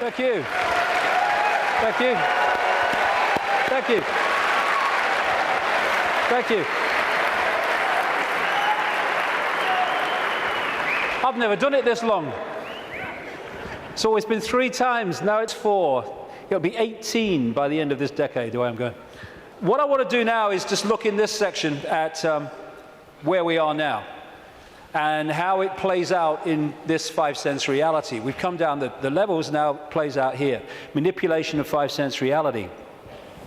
Thank you. Thank you. Thank you. Thank you. I've never done it this long. It's always been 3 times, now it's 4. It'll be 18 by the end of this decade, the way I'm going. What I want to do now is just look in this section at where we are now and how it plays out in this 5-sense reality. We've come down the levels, now plays out here. Manipulation of 5-sense reality.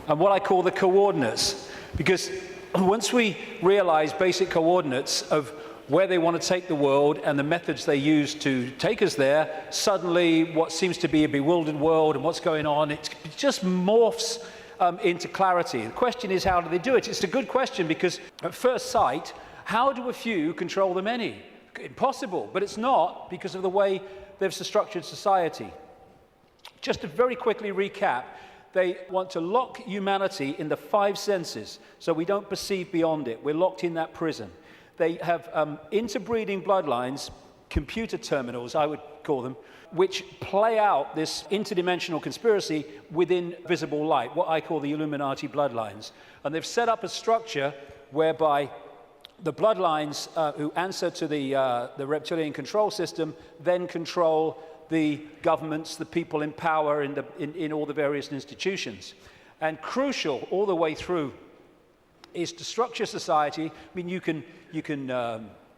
And what I call the coordinates, because once we realize basic coordinates of where they want to take the world and the methods they use to take us there, suddenly what seems to be a bewildered world and what's going on, it just morphs into clarity. The question is, how do they do it? It's a good question because at first sight, how do a few control the many? Impossible, but it's not because of the way they've structured society. Just to very quickly recap, they want to lock humanity in the 5 senses so we don't perceive beyond it. We're locked in that prison. They have interbreeding bloodlines, computer terminals, I would call them, which play out this interdimensional conspiracy within visible light, what I call the Illuminati bloodlines. And they've set up a structure whereby the bloodlines who answer to the reptilian control system then control the governments, the people in power in all the various institutions. And crucial all the way through is to structure society. I mean, you can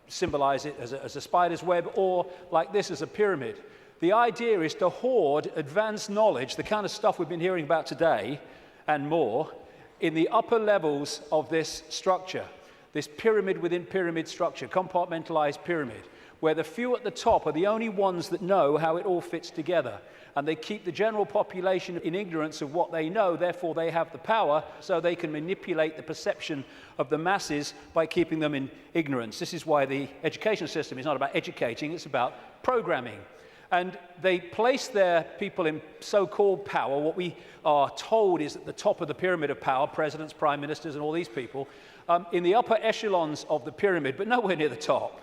symbolize it as a spider's web or like this as a pyramid. The idea is to hoard advanced knowledge, the kind of stuff we've been hearing about today and more, in the upper levels of this structure, this pyramid within pyramid structure, compartmentalized pyramid, where the few at the top are the only ones that know how it all fits together. And they keep the general population in ignorance of what they know, therefore they have the power, so they can manipulate the perception of the masses by keeping them in ignorance. This is why the education system is not about educating, it's about programming. And they place their people in so-called power. What we are told is at the top of the pyramid of power, presidents, prime ministers, and all these people, in the upper echelons of the pyramid, but nowhere near the top.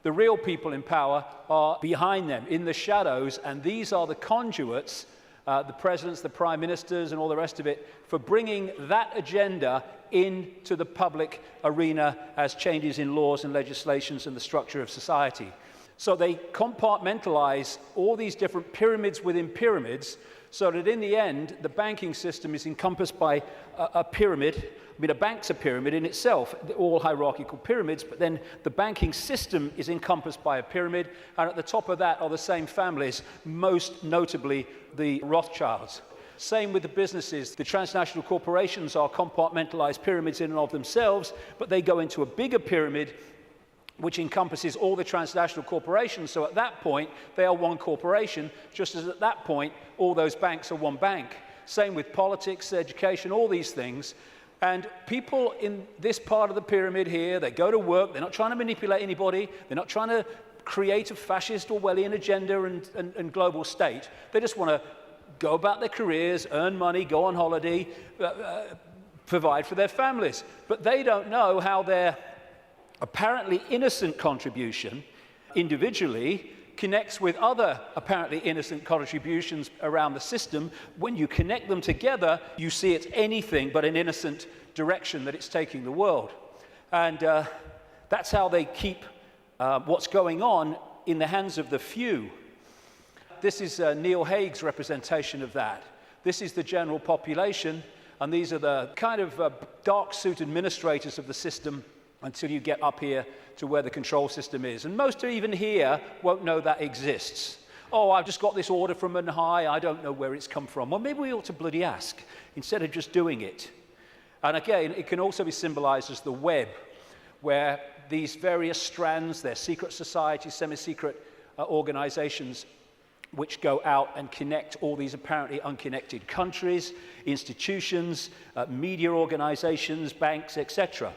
The real people in power are behind them, in the shadows, and these are the conduits, the presidents, the prime ministers, and all the rest of it, for bringing that agenda into the public arena as changes in laws and legislations and the structure of society. So they compartmentalize all these different pyramids within pyramids, so that in the end, the banking system is encompassed by a pyramid. I mean, a bank's a pyramid in itself, all hierarchical pyramids, but then the banking system is encompassed by a pyramid, and at the top of that are the same families, most notably the Rothschilds. Same with the businesses. The transnational corporations are compartmentalized pyramids in and of themselves, but they go into a bigger pyramid which encompasses all the transnational corporations. So at that point, they are one corporation, just as at that point, all those banks are one bank. Same with politics, education, all these things. And people in this part of the pyramid here, they go to work, they're not trying to manipulate anybody, they're not trying to create a fascist Orwellian agenda and global state. They just want to go about their careers, earn money, go on holiday, provide for their families. But they don't know how their apparently innocent contribution individually connects with other apparently innocent contributions around the system. When you connect them together, you see it's anything but an innocent direction that it's taking the world. And that's how they keep what's going on in the hands of the few. This is Neil Haig's representation of that. This is the general population, and these are the kind of dark suit administrators of the system until you get up here to where the control system is. And most even here won't know that exists. Oh, I've just got this order from on high, I don't know where it's come from. Well, maybe we ought to bloody ask, instead of just doing it. And again, it can also be symbolized as the web, where these various strands, they're secret societies, semi-secret organizations, which go out and connect all these apparently unconnected countries, institutions, media organizations, banks, etc.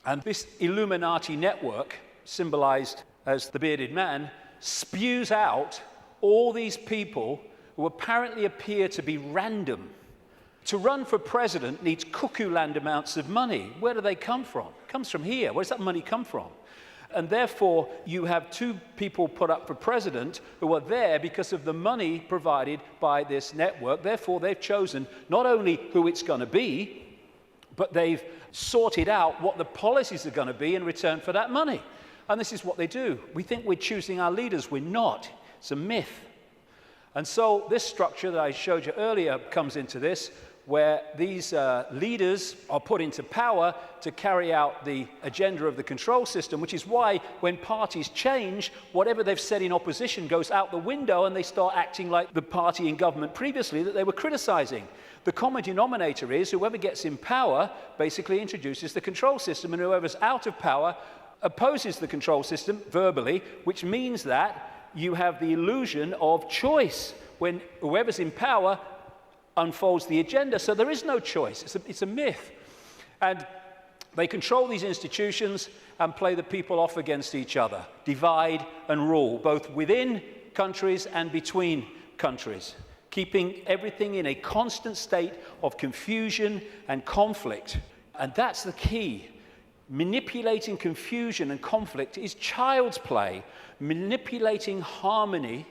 And this Illuminati network, symbolized as the bearded man, spews out all these people who apparently appear to be random. To run for president needs cuckoo land amounts of money. Where do they come from? It comes from here. Where does that money come from? And therefore, you have two people put up for president who are there because of the money provided by this network. Therefore, they've chosen not only who it's going to be, but they've sorted out what the policies are going to be in return for that money. And this is what they do. We think we're choosing our leaders. We're not. It's a myth. And so this structure that I showed you earlier comes into this, where these leaders are put into power to carry out the agenda of the control system, which is why when parties change, whatever they've said in opposition goes out the window and they start acting like the party in government previously that they were criticizing. The common denominator is whoever gets in power basically introduces the control system, and whoever's out of power opposes the control system verbally, which means that you have the illusion of choice when whoever's in power unfolds the agenda. So there is no choice. It's a myth. And they control these institutions and play the people off against each other, divide and rule, both within countries and between countries, keeping everything in a constant state of confusion and conflict. And that's the key. Manipulating confusion and conflict is child's play. Manipulating harmony,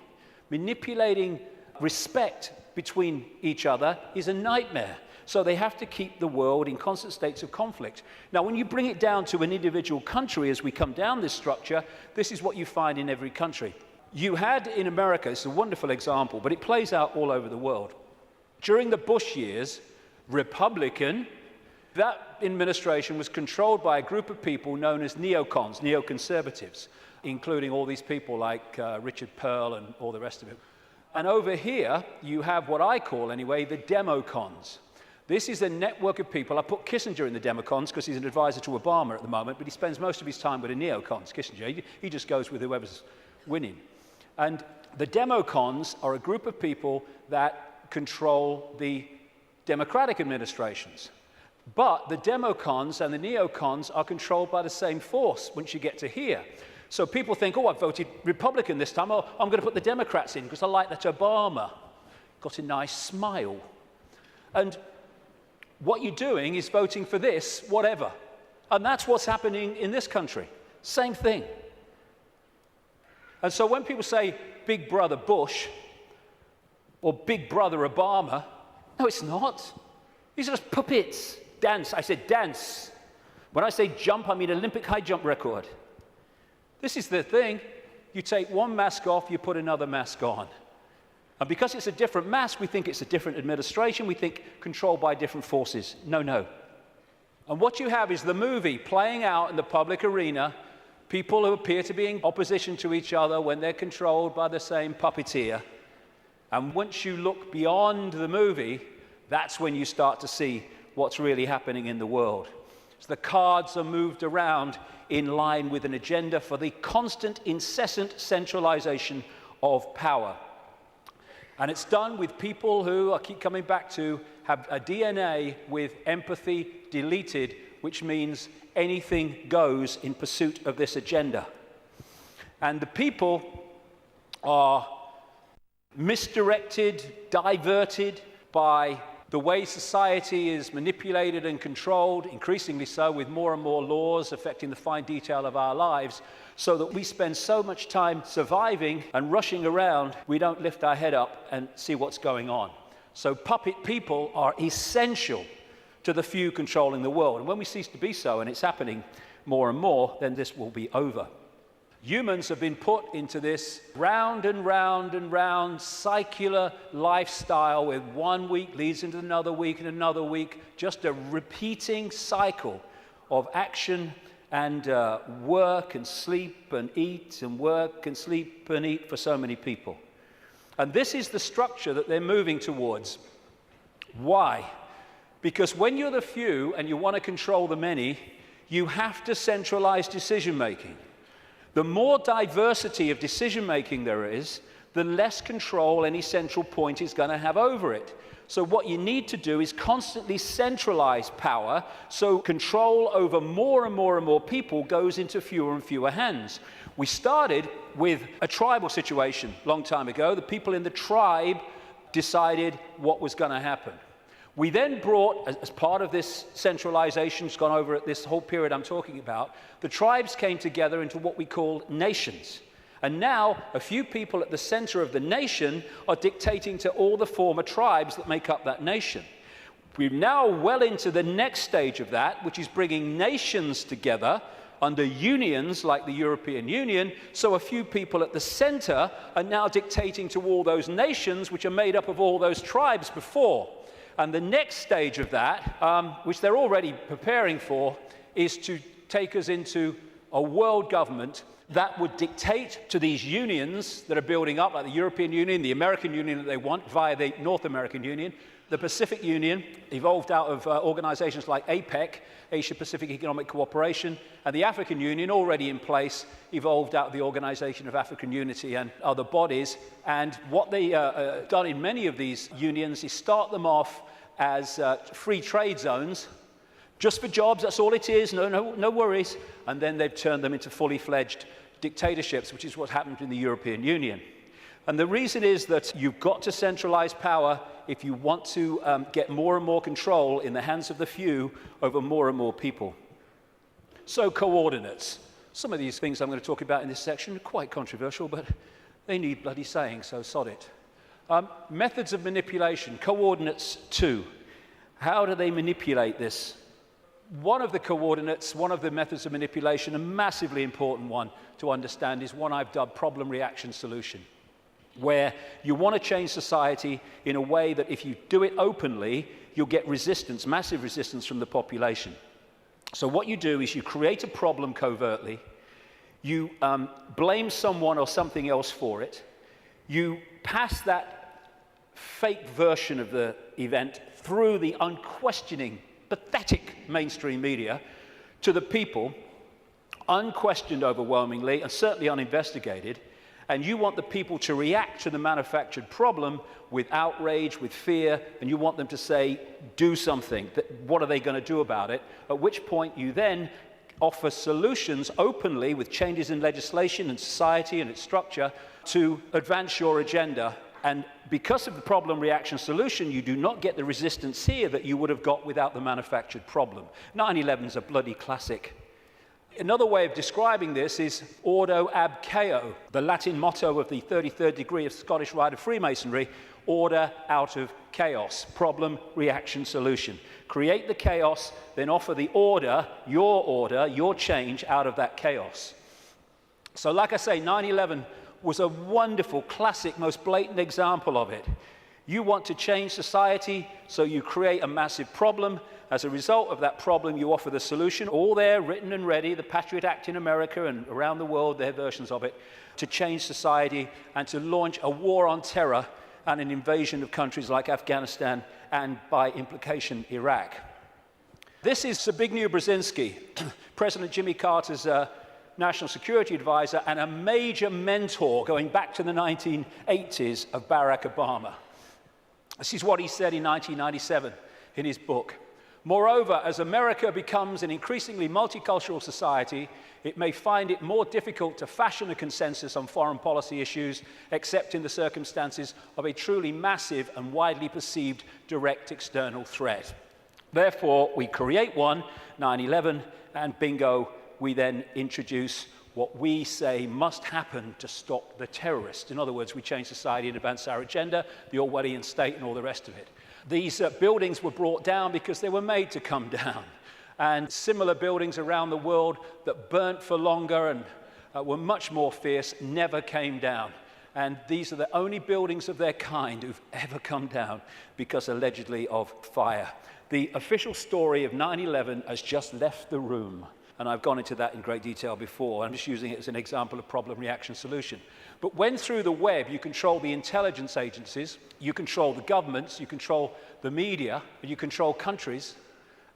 manipulating respect between each other is a nightmare. So they have to keep the world in constant states of conflict. Now, when you bring it down to an individual country, as we come down this structure, this is what you find in every country. You had in America, it's a wonderful example, but it plays out all over the world. During the Bush years, Republican, that administration was controlled by a group of people known as neocons, neoconservatives, including all these people like Richard Pearl and all the rest of it. And over here, you have what I call, anyway, the democons. This is a network of people. I put Kissinger in the democons because he's an advisor to Obama at the moment, but he spends most of his time with the neocons, Kissinger. He just goes with whoever's winning. And the democons are a group of people that control the democratic administrations. But the democons and the neocons are controlled by the same force once you get to here. So people think, oh, I voted Republican this time. Oh, I'm going to put the Democrats in because I like that Obama got a nice smile. And what you're doing is voting for this, whatever. And that's what's happening in this country. Same thing. And so when people say Big Brother Bush or Big Brother Obama, no, it's not. These are just puppets. Dance. I said dance. When I say jump, I mean Olympic high jump record. This is the thing. You take one mask off, you put another mask on. And because it's a different mask, we think it's a different administration. We think controlled by different forces. No, no. And what you have is the movie playing out in the public arena, people who appear to be in opposition to each other when they're controlled by the same puppeteer. And once you look beyond the movie, that's when you start to see what's really happening in the world. So the cards are moved around in line with an agenda for the constant, incessant centralization of power. And it's done with people who, I keep coming back to, have a DNA with empathy deleted, which means anything goes in pursuit of this agenda. And the people are misdirected, diverted by the way society is manipulated and controlled, increasingly so with more and more laws affecting the fine detail of our lives, so that we spend so much time surviving and rushing around, we don't lift our head up and see what's going on. So puppet people are essential to the few controlling the world. And when we cease to be so, and it's happening more and more, then this will be over. Humans have been put into this round and round and round circular lifestyle where 1 week leads into another week and another week, just a repeating cycle of action and work and sleep and eat and work and sleep and eat for so many people. And this is the structure that they're moving towards. Why? Because when you're the few and you want to control the many, you have to centralize decision-making. The more diversity of decision-making there is, the less control any central point is going to have over it. So what you need to do is constantly centralize power, so control over more and more and more people goes into fewer and fewer hands. We started with a tribal situation a long time ago. The people in the tribe decided what was going to happen. We then brought, as part of this centralization, it's gone over at this whole period I'm talking about, the tribes came together into what we call nations. And now, a few people at the center of the nation are dictating to all the former tribes that make up that nation. We're now well into the next stage of that, which is bringing nations together under unions like the European Union, so a few people at the center are now dictating to all those nations, which are made up of all those tribes before. And the next stage of that, which they're already preparing for, is to take us into a world government that would dictate to these unions that are building up, like the European Union, the American Union that they want via the North American Union, the Pacific Union, evolved out of organizations like APEC, Asia-Pacific Economic Cooperation, and the African Union, already in place, evolved out of the Organization of African Unity and other bodies. And what they done in many of these unions is start them off as free trade zones, just for jobs, that's all it is, no worries. And then they've turned them into fully fledged dictatorships, which is what happened in the European Union. And the reason is that you've got to centralize power if you want to get more and more control in the hands of the few over more and more people. So coordinates. Some of these things I'm going to talk about in this section are quite controversial, but they need bloody saying, so sod it. Methods of manipulation, coordinates 2. How do they manipulate this? One of the coordinates, one of the methods of manipulation, a massively important one to understand, is one I've dubbed problem, reaction, solution, where you want to change society in a way that if you do it openly, you'll get resistance, massive resistance from the population. So what you do is you create a problem covertly, you blame someone or something else for it, you pass that fake version of the event through the unquestioning, pathetic mainstream media to the people, unquestioned overwhelmingly and certainly uninvestigated, and you want the people to react to the manufactured problem with outrage, with fear, and you want them to say, do something. What are they going to do about it? At which point you then offer solutions openly with changes in legislation and society and its structure to advance your agenda. And because of the problem, reaction, solution, you do not get the resistance here that you would have got without the manufactured problem. 9/11 is a bloody classic. Another way of describing this is ordo ab chaos, the Latin motto of the 33rd degree of Scottish Rite of Freemasonry, order out of chaos, problem, reaction, solution. Create the chaos, then offer the order, your change out of that chaos. So like I say, 9/11 was a wonderful, classic, most blatant example of it. You want to change society, so you create a massive problem. As a result of that problem, you offer the solution, all there, written and ready, the Patriot Act in America and around the world, their versions of it, to change society and to launch a war on terror and an invasion of countries like Afghanistan and, by implication, Iraq. This is Zbigniew Brzezinski, President Jimmy Carter's national security advisor and a major mentor going back to the 1980s of Barack Obama. This is what he said in 1997 in his book. Moreover, as America becomes an increasingly multicultural society, it may find it more difficult to fashion a consensus on foreign policy issues, except in the circumstances of a truly massive and widely perceived direct external threat. Therefore, we create one, 9/11, and bingo, we then introduce what we say must happen to stop the terrorists. In other words, we change society and advance our agenda, the Orwellian state and all the rest of it. These buildings were brought down because they were made to come down. And similar buildings around the world that burnt for longer and were much more fierce never came down. And these are the only buildings of their kind who've ever come down because allegedly of fire. The official story of 9/11 has just left the room. And I've gone into that in great detail before. I'm just using it as an example of problem, reaction, solution. But when through the web you control the intelligence agencies, you control the governments, you control the media, you control countries,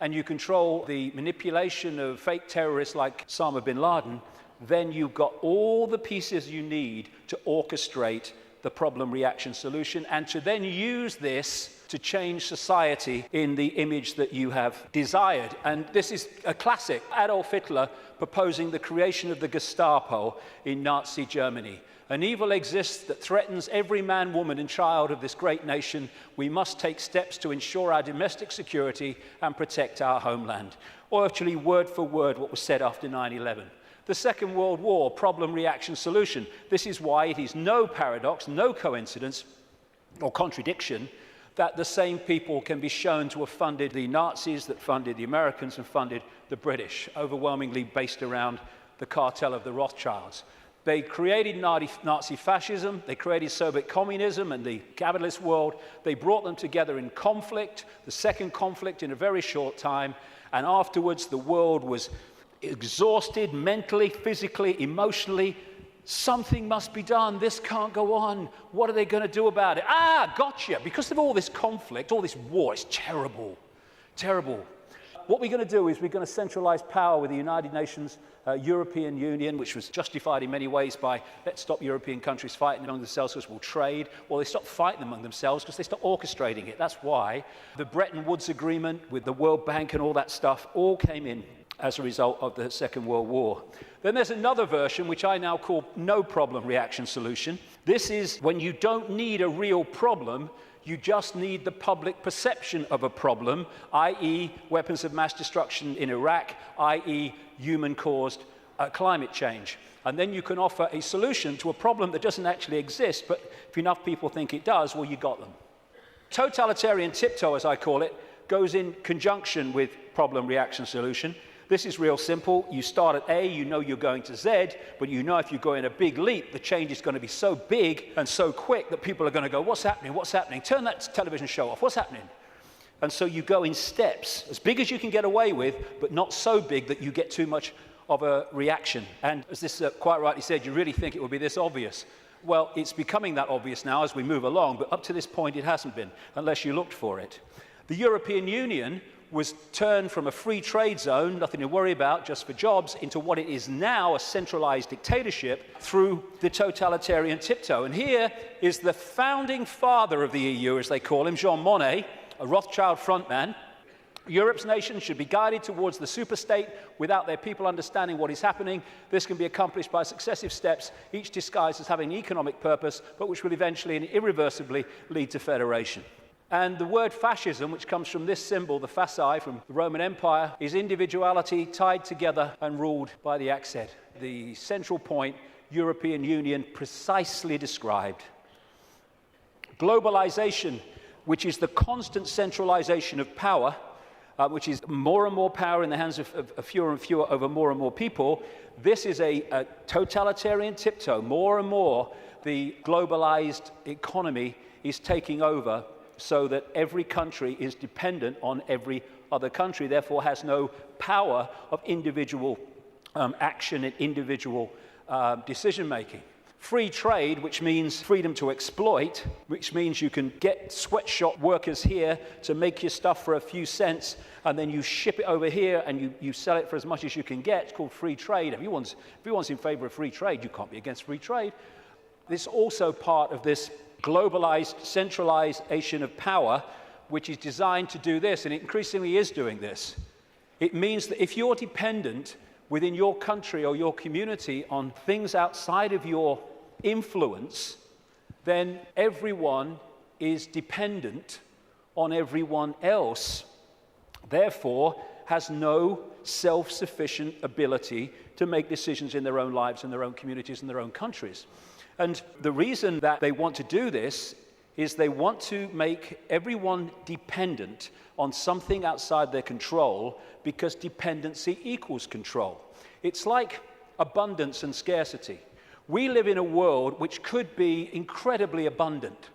and you control the manipulation of fake terrorists like Osama bin Laden, then you've got all the pieces you need to orchestrate the problem, reaction, solution, and to then use this to change society in the image that you have desired. And this is a classic. Adolf Hitler proposing the creation of the Gestapo in Nazi Germany. An evil exists that threatens every man, woman, and child of this great nation. We must take steps to ensure our domestic security and protect our homeland. Or actually, word for word, what was said after 9/11. The Second World War, problem, reaction, solution. This is why it is no paradox, no coincidence or contradiction that the same people can be shown to have funded the Nazis, that funded the Americans and funded the British, overwhelmingly based around the cartel of the Rothschilds. They created Nazi fascism, they created Soviet communism and the capitalist world. They brought them together in conflict, the second conflict in a very short time, and afterwards the world was exhausted mentally, physically, emotionally. Something must be done. This can't go on. What are they going to do about it? Gotcha. Because of all this conflict, all this war, it's terrible. Terrible. What we're going to do is we're going to centralize power with the United Nations, European Union, which was justified in many ways by let's stop European countries fighting among themselves because we'll trade. Well, they stopped fighting among themselves because they stopped orchestrating it. That's why the Bretton Woods Agreement with the World Bank and all that stuff all came in as a result of the Second World War. Then there's another version, which I now call no problem reaction solution. This is when you don't need a real problem, you just need the public perception of a problem, i.e. weapons of mass destruction in Iraq, i.e. human-caused climate change. And then you can offer a solution to a problem that doesn't actually exist, but if enough people think it does, well, you got them. Totalitarian tiptoe, as I call it, goes in conjunction with problem reaction solution. This is real simple. You start at A, you know you're going to Z, but you know if you go in a big leap, the change is going to be so big and so quick that people are going to go, what's happening? What's happening? Turn that television show off. What's happening? And so you go in steps, as big as you can get away with, but not so big that you get too much of a reaction. And as this quite rightly said, you really think it would be this obvious. Well, it's becoming that obvious now as we move along, but up to this point it hasn't been, unless you looked for it. The European Union was turned from a free trade zone, nothing to worry about, just for jobs, into what it is now, a centralized dictatorship through the totalitarian tiptoe. And here is the founding father of the EU, as they call him, Jean Monnet, a Rothschild frontman. Europe's nations should be guided towards the superstate without their people understanding what is happening. This can be accomplished by successive steps, each disguised as having economic purpose, but which will eventually and irreversibly lead to federation. And the word fascism, which comes from this symbol, the fasci from the Roman Empire, is individuality tied together and ruled by the accent. The central point, European Union, precisely described. Globalization, which is the constant centralization of power, which is more and more power in the hands of fewer and fewer over more and more people. This is a totalitarian tiptoe. More and more, the globalized economy is taking over so that every country is dependent on every other country, therefore has no power of individual action and individual decision-making. Free trade, which means freedom to exploit, which means you can get sweatshop workers here to make your stuff for a few cents, and then you ship it over here and you sell it for as much as you can get. It's called free trade. Everyone's in favor of free trade. You can't be against free trade. This is also part of this globalized centralization of power, which is designed to do this, and it increasingly is doing this. It means that if you're dependent within your country or your community on things outside of your influence, then everyone is dependent on everyone else, therefore has no self-sufficient ability to make decisions in their own lives and their own communities and their own countries. And the reason that they want to do this is they want to make everyone dependent on something outside their control, because dependency equals control. It's like abundance and scarcity. We live in a world which could be incredibly abundant.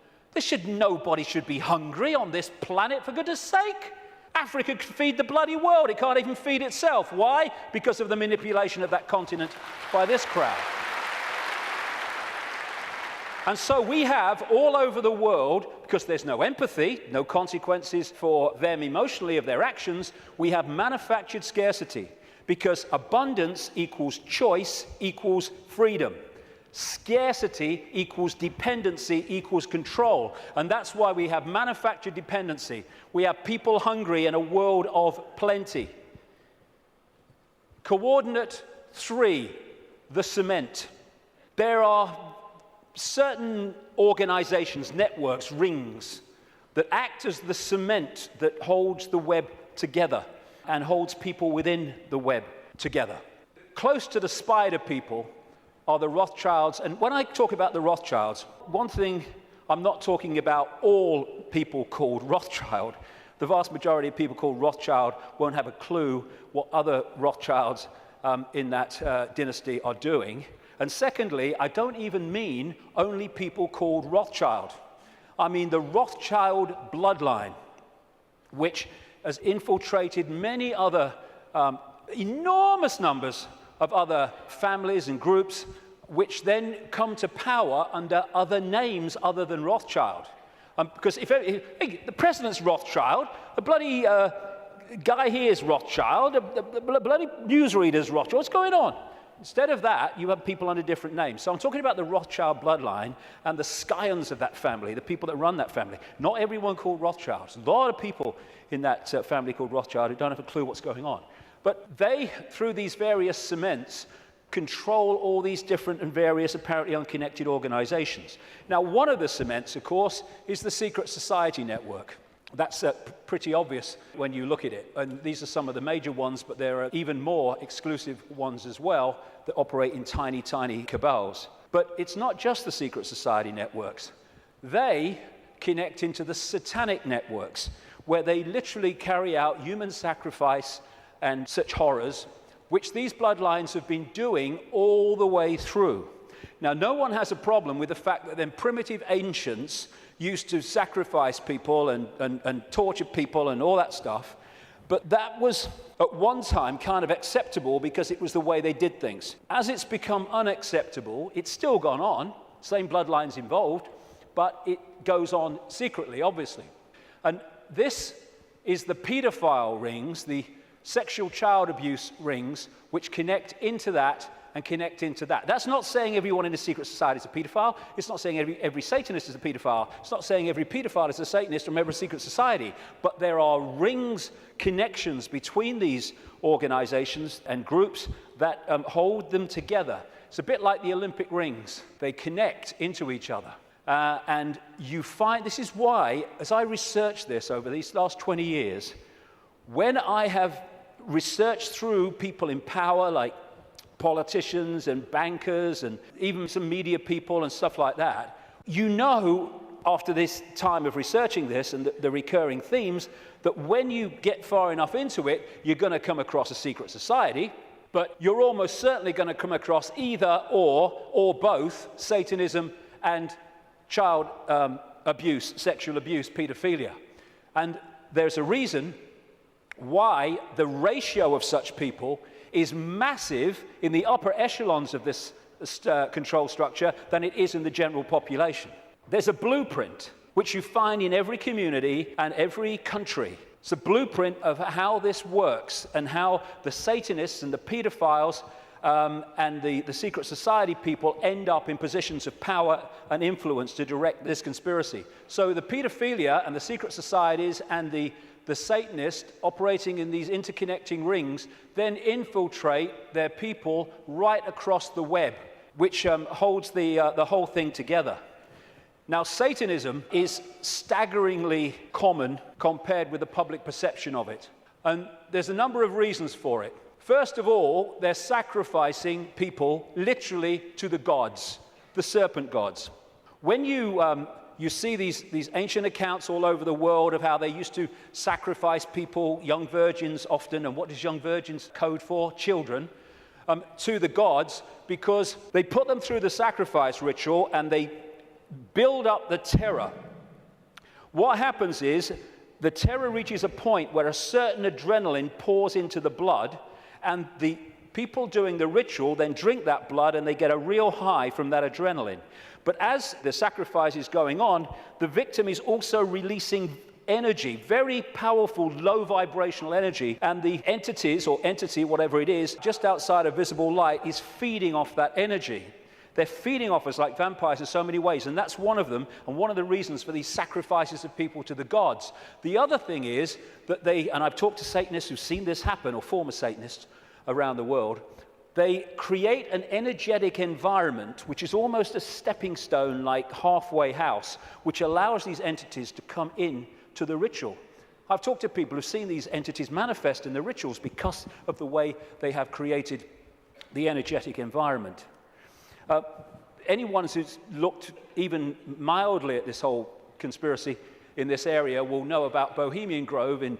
Nobody should be hungry on this planet, for goodness sake. Africa could feed the bloody world. It can't even feed itself. Why? Because of the manipulation of that continent by this crowd. And so we have all over the world, because there's no empathy, no consequences for them emotionally of their actions, we have manufactured scarcity, because abundance equals choice equals freedom. Scarcity equals dependency equals control. And that's why we have manufactured dependency. We have people hungry in a world of plenty. Coordinate 3, the cement. There are certain organizations, networks, rings, that act as the cement that holds the web together and holds people within the web together. Close to the spider people are the Rothschilds. And when I talk about the Rothschilds, one thing, I'm not talking about all people called Rothschild. The vast majority of people called Rothschild won't have a clue what other Rothschilds in that dynasty are doing. And secondly, I don't even mean only people called Rothschild. I mean the Rothschild bloodline, which has infiltrated many other enormous numbers of other families and groups, which then come to power under other names other than Rothschild. Because if the president's Rothschild, the bloody guy here is Rothschild, the bloody newsreader's Rothschild, what's going on? Instead of that, you have people under different names. So I'm talking about the Rothschild bloodline and the scions of that family, the people that run that family. Not everyone called Rothschilds. A lot of people in that family called Rothschild who don't have a clue what's going on. But they, through these various cements, control all these different and various apparently unconnected organizations. Now, one of the cements, of course, is the secret society network. That's pretty obvious when you look at it. And these are some of the major ones, but there are even more exclusive ones as well that operate in tiny, tiny cabals. But it's not just the secret society networks. They connect into the satanic networks, where they literally carry out human sacrifice and such horrors, which these bloodlines have been doing all the way through. Now, no one has a problem with the fact that then primitive ancients used to sacrifice people and torture people and all that stuff, but that was at one time kind of acceptable because it was the way they did things. As it's become unacceptable, it's still gone on, same bloodlines involved, but it goes on secretly, obviously. And this is the pedophile rings, the sexual child abuse rings, which connect into that and connect into that. That's not saying everyone in the secret society is a pedophile. It's not saying every Satanist is a pedophile. It's not saying every pedophile is a Satanist or a member of a secret society. But there are rings, connections between these organizations and groups that hold them together. It's a bit like the Olympic rings. They connect into each other. And you find, this is why, as I researched this over these last 20 years, when I have researched through people in power like politicians and bankers and even some media people and stuff like that, you know, after this time of researching this and the recurring themes, that when you get far enough into it, you're going to come across a secret society, but you're almost certainly going to come across either or both Satanism and child abuse, sexual abuse, pedophilia. And there's a reason why the ratio of such people is massive in the upper echelons of this control structure than it is in the general population. There's a blueprint which you find in every community and every country. It's a blueprint of how this works and how the Satanists and the pedophiles and the secret society people end up in positions of power and influence to direct this conspiracy. So the pedophilia and the secret societies and the Satanists operating in these interconnecting rings then infiltrate their people right across the web, which holds the whole thing together. Now, Satanism is staggeringly common compared with the public perception of it. And there's a number of reasons for it. First of all, they're sacrificing people literally to the gods, the serpent gods. When you see these ancient accounts all over the world of how they used to sacrifice people, young virgins often, and what does young virgins code for? Children, to the gods, because they put them through the sacrifice ritual and they build up the terror. What happens is the terror reaches a point where a certain adrenaline pours into the blood, and the people doing the ritual then drink that blood and they get a real high from that adrenaline. But as the sacrifice is going on, the victim is also releasing energy, very powerful, low vibrational energy, and the entities, or entity, whatever it is, just outside of visible light is feeding off that energy. They're feeding off us like vampires in so many ways, and that's one of them, and one of the reasons for these sacrifices of people to the gods. The other thing is that and I've talked to Satanists who've seen this happen, or former Satanists around the world, they create an energetic environment which is almost a stepping stone, like halfway house, which allows these entities to come in to the ritual. I've talked to people who've seen these entities manifest in the rituals because of the way they have created the energetic environment. Anyone who's looked even mildly at this whole conspiracy in this area will know about Bohemian Grove in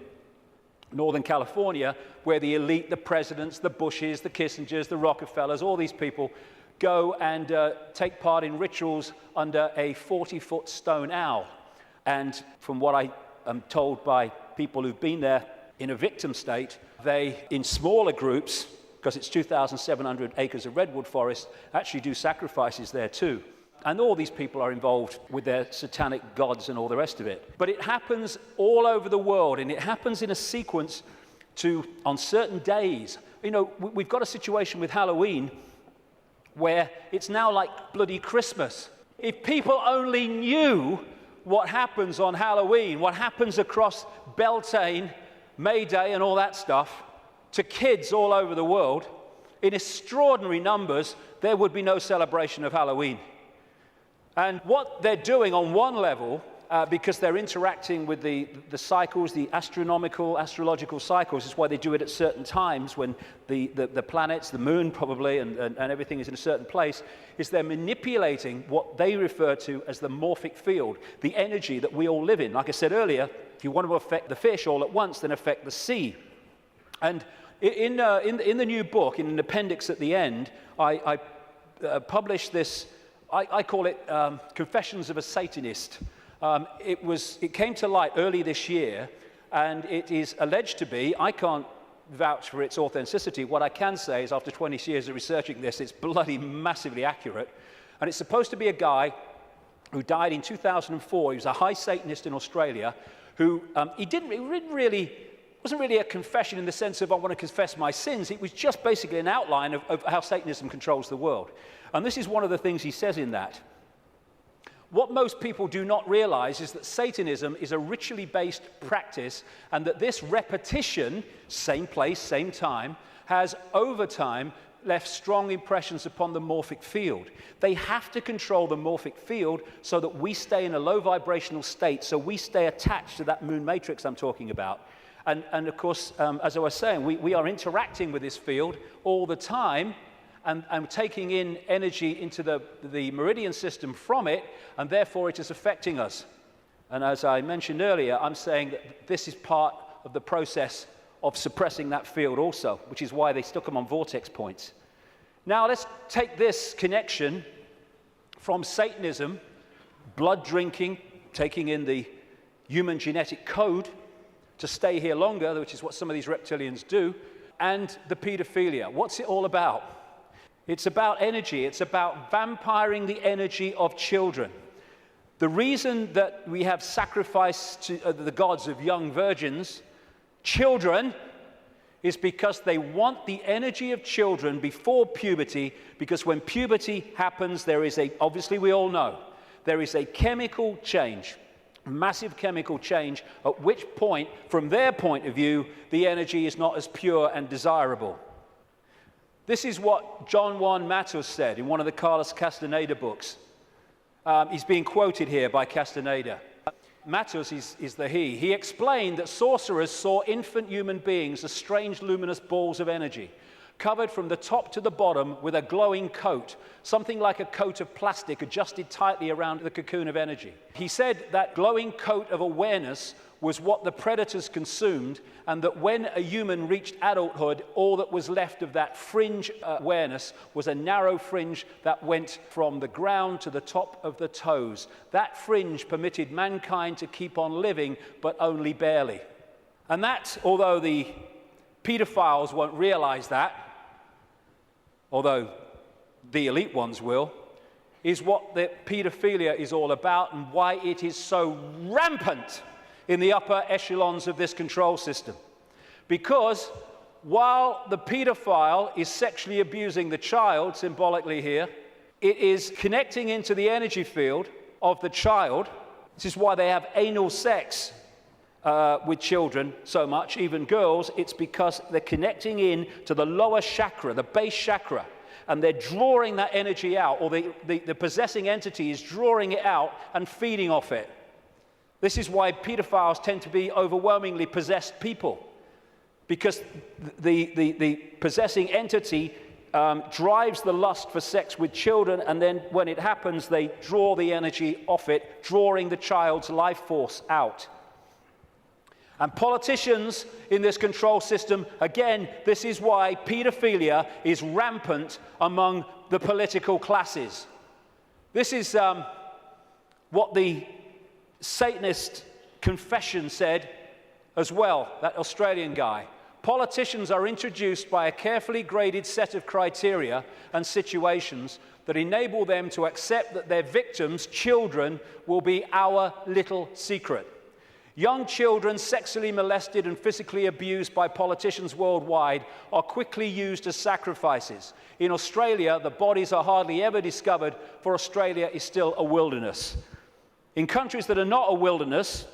Northern California, where the elite, the presidents, the Bushes, the Kissingers, the Rockefellers, all these people go and take part in rituals under a 40-foot stone owl. And from what I am told by people who've been there in a victim state, they, in smaller groups, because it's 2,700 acres of redwood forest, actually do sacrifices there too. And all these people are involved with their satanic gods and all the rest of it. But it happens all over the world, and it happens in a sequence on certain days. You know, we've got a situation with Halloween where it's now like bloody Christmas. If people only knew what happens on Halloween, what happens across Beltane, May Day, and all that stuff, to kids all over the world, in extraordinary numbers, there would be no celebration of Halloween. And what they're doing on one level, because they're interacting with the cycles, the astrological cycles, is why they do it at certain times when the planets, the moon probably, and everything is in a certain place, is they're manipulating what they refer to as the morphic field, the energy that we all live in. Like I said earlier, if you want to affect the fish all at once, then affect the sea. And in the new book, in an appendix at the end, I published this. I call it Confessions of a Satanist. It came to light early this year, and it is alleged to be, I can't vouch for its authenticity. What I can say is after 20 years of researching this, it's bloody massively accurate. And it's supposed to be a guy who died in 2004. He was a high Satanist in Australia who, wasn't really a confession in the sense of I want to confess my sins. It was just basically an outline of how Satanism controls the world. And this is one of the things he says in that. What most people do not realize is that Satanism is a ritually based practice, and that this repetition, same place, same time, has over time left strong impressions upon the morphic field. They have to control the morphic field so that we stay in a low vibrational state, so we stay attached to that moon matrix I'm talking about. And of course, as I was saying, we are interacting with this field all the time, and taking in energy into the meridian system from it, and therefore it is affecting us. And as I mentioned earlier, I'm saying that this is part of the process of suppressing that field also, which is why they stuck them on vortex points. Now let's take this connection from Satanism, blood drinking, taking in the human genetic code to stay here longer, which is what some of these reptilians do, and the pedophilia. What's it all about? It's about energy. It's about vampiring the energy of children. The reason that we have sacrifice to the gods of young virgins, children, is because they want the energy of children before puberty, because when puberty happens, obviously we all know, there is a chemical change, massive chemical change, at which point, from their point of view, the energy is not as pure and desirable. This is what John Juan Matos said in one of the Carlos Castaneda books. He's being quoted here by Castaneda. Matos is the he. He explained that sorcerers saw infant human beings as strange luminous balls of energy, covered from the top to the bottom with a glowing coat, something like a coat of plastic adjusted tightly around the cocoon of energy. He said that glowing coat of awareness was what the predators consumed, and that when a human reached adulthood, all that was left of that fringe awareness was a narrow fringe that went from the ground to the top of the toes. That fringe permitted mankind to keep on living, but only barely. And that, although the pedophiles won't realize that, although the elite ones will, is what the pedophilia is all about, and why it is so rampant in the upper echelons of this control system. Because while the pedophile is sexually abusing the child, symbolically here, It is connecting into the energy field of the child. This is why they have anal sex with children so much, even girls. It's because they're connecting in to the lower chakra, the base chakra, and they're drawing that energy out, or the possessing entity is drawing it out and feeding off it. This is why pedophiles tend to be overwhelmingly possessed people, because the possessing entity drives the lust for sex with children, and then when it happens, they draw the energy off it, drawing the child's life force out. And politicians in this control system, again, this is why pedophilia is rampant among the political classes. This is what the Satanist confession said as well, that Australian guy. Politicians are introduced by a carefully graded set of criteria and situations that enable them to accept that their victims, children, will be our little secret. Young children sexually molested and physically abused by politicians worldwide are quickly used as sacrifices. In Australia, the bodies are hardly ever discovered, for Australia is still a wilderness. In countries that are not a wilderness,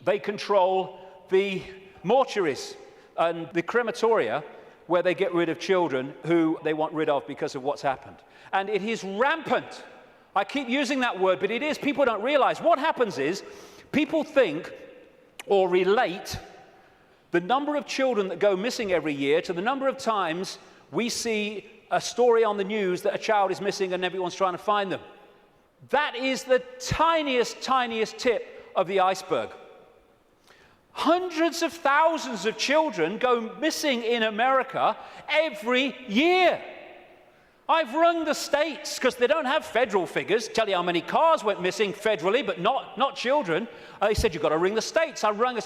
they control the mortuaries and the crematoria, where they get rid of children who they want rid of because of what's happened. And it is rampant. I keep using that word, but it is. People don't realize. What happens is people think or relate the number of children that go missing every year to the number of times we see a story on the news that a child is missing and everyone's trying to find them. That is the tiniest tip of the iceberg. Hundreds of thousands of children go missing in America every year. I've rung the states, because they don't have federal figures, tell you how many cars went missing federally, but not children. They said, you've got to ring the states. I rung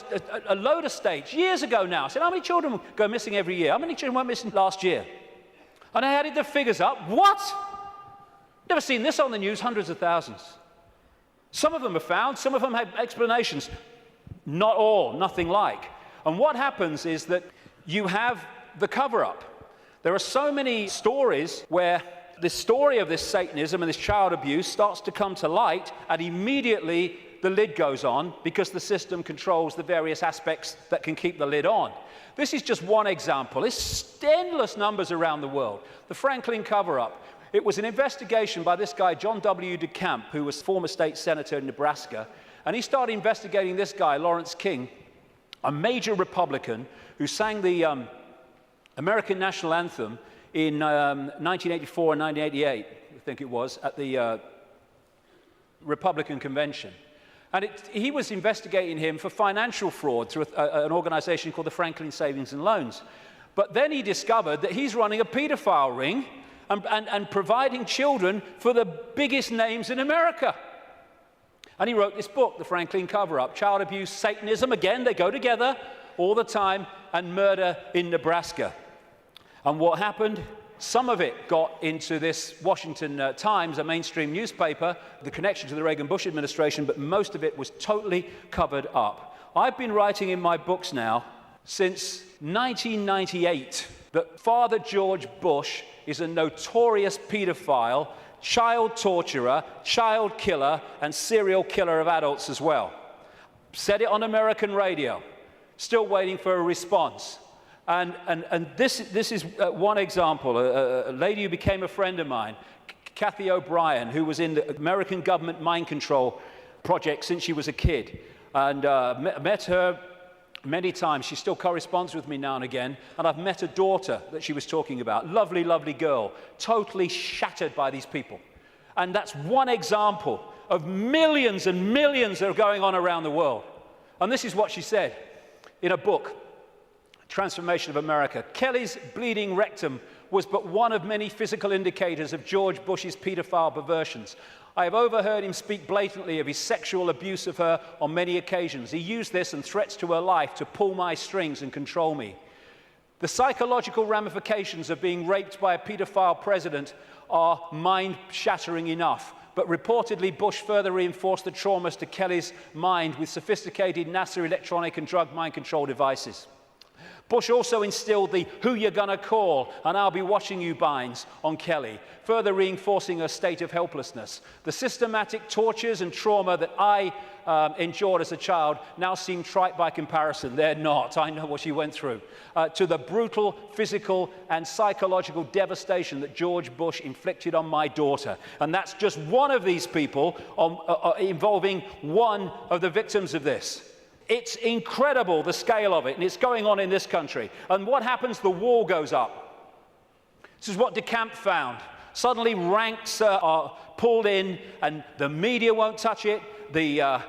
a load of states years ago now. I said, how many children go missing every year? How many children went missing last year? And I added the figures up. What? Never seen this on the news, hundreds of thousands. Some of them are found, some of them have explanations. Not all, nothing like. And what happens is that you have the cover-up. There are so many stories where the story of this Satanism and this child abuse starts to come to light, and immediately the lid goes on, because the system controls the various aspects that can keep the lid on. This is just one example. There's endless numbers around the world. The Franklin cover-up. It was an investigation by this guy, John W. DeCamp, who was former state senator in Nebraska, and he started investigating this guy, Lawrence King, a major Republican who sang the American national anthem in 1984 and 1988, I think it was, at the Republican convention. And he was investigating him for financial fraud through an organization called the Franklin Savings and Loans. But then he discovered that he's running a pedophile ring and providing children for the biggest names in America. And he wrote this book, The Franklin Cover-Up, Child Abuse, Satanism, again, they go together all the time, and murder in Nebraska. And what happened? Some of it got into this Washington Times, a mainstream newspaper, the connection to the Reagan-Bush administration, but most of it was totally covered up. I've been writing in my books now since 1998 that Father George Bush is a notorious pedophile, child torturer, child killer, and serial killer of adults as well. Said it on American radio. Still waiting for a response. And this is one example. A lady who became a friend of mine, Kathy O'Brien, who was in the American government mind control project since she was a kid. And met her many times. She still corresponds with me now and again. And I've met a daughter that she was talking about. Lovely, lovely girl. Totally shattered by these people. And that's one example of millions and millions that are going on around the world. And this is what she said in a book, Transformation of America. Kelly's bleeding rectum was but one of many physical indicators of George Bush's pedophile perversions. I have overheard him speak blatantly of his sexual abuse of her on many occasions. He used this and threats to her life to pull my strings and control me. The psychological ramifications of being raped by a pedophile president are mind-shattering enough, but reportedly Bush further reinforced the traumas to Kelly's mind with sophisticated NASA electronic and drug mind control devices. Bush also instilled the "who you're gonna call and I'll be watching you" binds on Kelly, further reinforcing her state of helplessness. The systematic tortures and trauma that I endured as a child now seem trite by comparison. They're not. I know what she went through. To the brutal physical and psychological devastation that George Bush inflicted on my daughter. And that's just one of these people involving one of the victims of this. It's incredible, the scale of it, and it's going on in this country. And what happens? The wall goes up. This is what DeCamp found. Suddenly ranks are pulled in, and the media won't touch it, the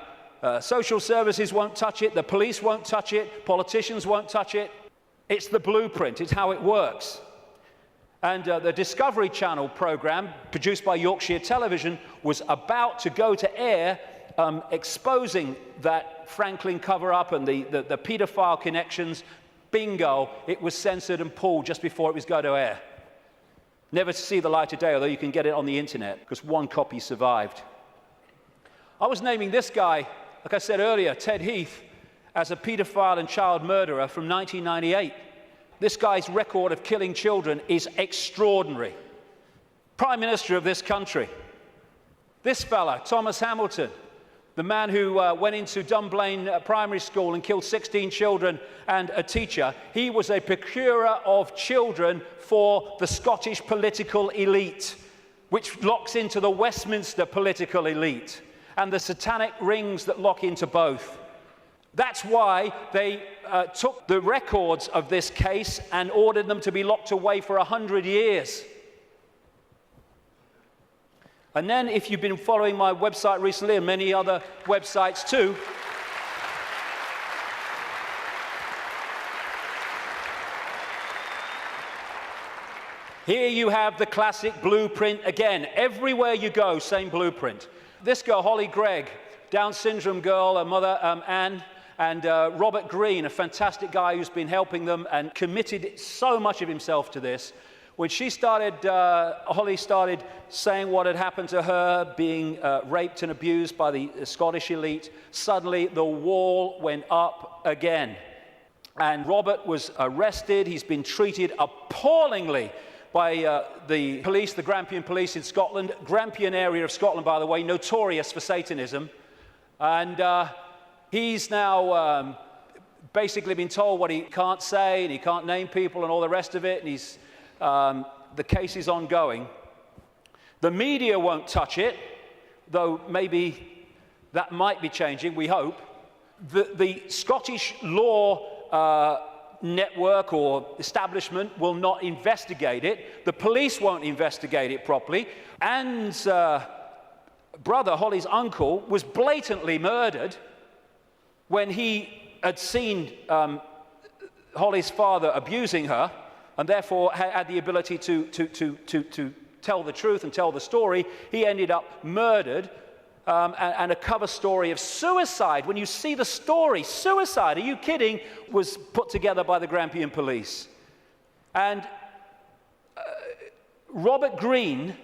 social services won't touch it, the police won't touch it, politicians won't touch it. It's the blueprint, it's how it works. And the Discovery Channel program, produced by Yorkshire Television, was about to go to air, exposing that Franklin cover-up and the paedophile connections. Bingo, it was censored and pulled just before it was going to air. Never to see the light of day, although you can get it on the internet, because one copy survived. I was naming this guy, like I said earlier, Ted Heath, as a paedophile and child murderer from 1998. This guy's record of killing children is extraordinary. Prime Minister of this country. This fella, Thomas Hamilton, the man who went into Dunblane Primary School and killed 16 children and a teacher, he was a procurer of children for the Scottish political elite, which locks into the Westminster political elite, and the satanic rings that lock into both. That's why they took the records of this case and ordered them to be locked away for 100 years. And then, if you've been following my website recently, and many other websites too, here you have the classic blueprint again. Everywhere you go, same blueprint. This girl, Holly Gregg, Down syndrome girl, her mother, Anne, and Robert Greene, a fantastic guy who's been helping them and committed so much of himself to this. When she started, Holly started saying what had happened to her, being raped and abused by the Scottish elite, suddenly the wall went up again. And Robert was arrested. He's been treated appallingly by the police, the Grampian police in Scotland. Grampian area of Scotland, by the way, notorious for Satanism. And he's now basically been told what he can't say, and he can't name people and all the rest of it, and he's... the case is ongoing. The media won't touch it, though maybe that might be changing, we hope. The Scottish law network or establishment will not investigate it. The police won't investigate it properly. Anne's brother, Holly's uncle, was blatantly murdered when he had seen Holly's father abusing her, and therefore had the ability to tell the truth and tell the story. He ended up murdered, and a cover story of suicide. When you see the story, suicide, are you kidding, was put together by the Grampian police. And Robert Greene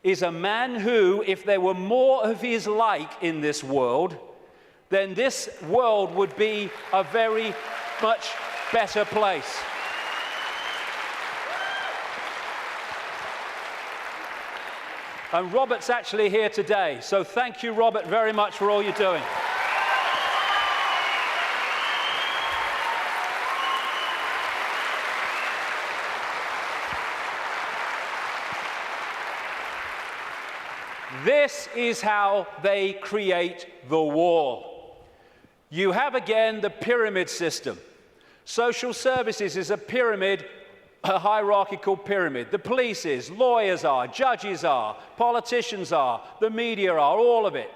is a man who, if there were more of his like in this world, then this world would be a very much better place. And Robert's actually here today, so thank you, Robert, very much for all you're doing. This is how they create the wall. You have again the pyramid system. Social services is a pyramid, a hierarchical pyramid. The police is, lawyers are, judges are, politicians are, the media are, all of it.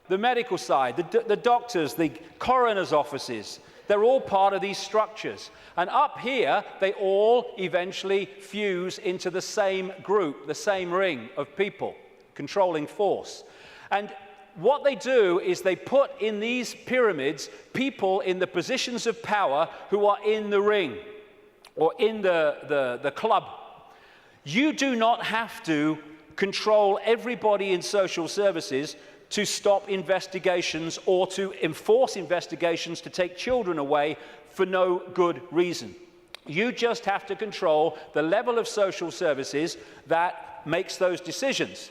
The medical side, the doctors, the coroner's offices, they're all part of these structures. And up here, they all eventually fuse into the same group, the same ring of people, controlling force. And what they do is they put in these pyramids people in the positions of power who are in the ring, or in the club. You do not have to control everybody in social services to stop investigations or to enforce investigations to take children away for no good reason. You just have to control the level of social services that makes those decisions.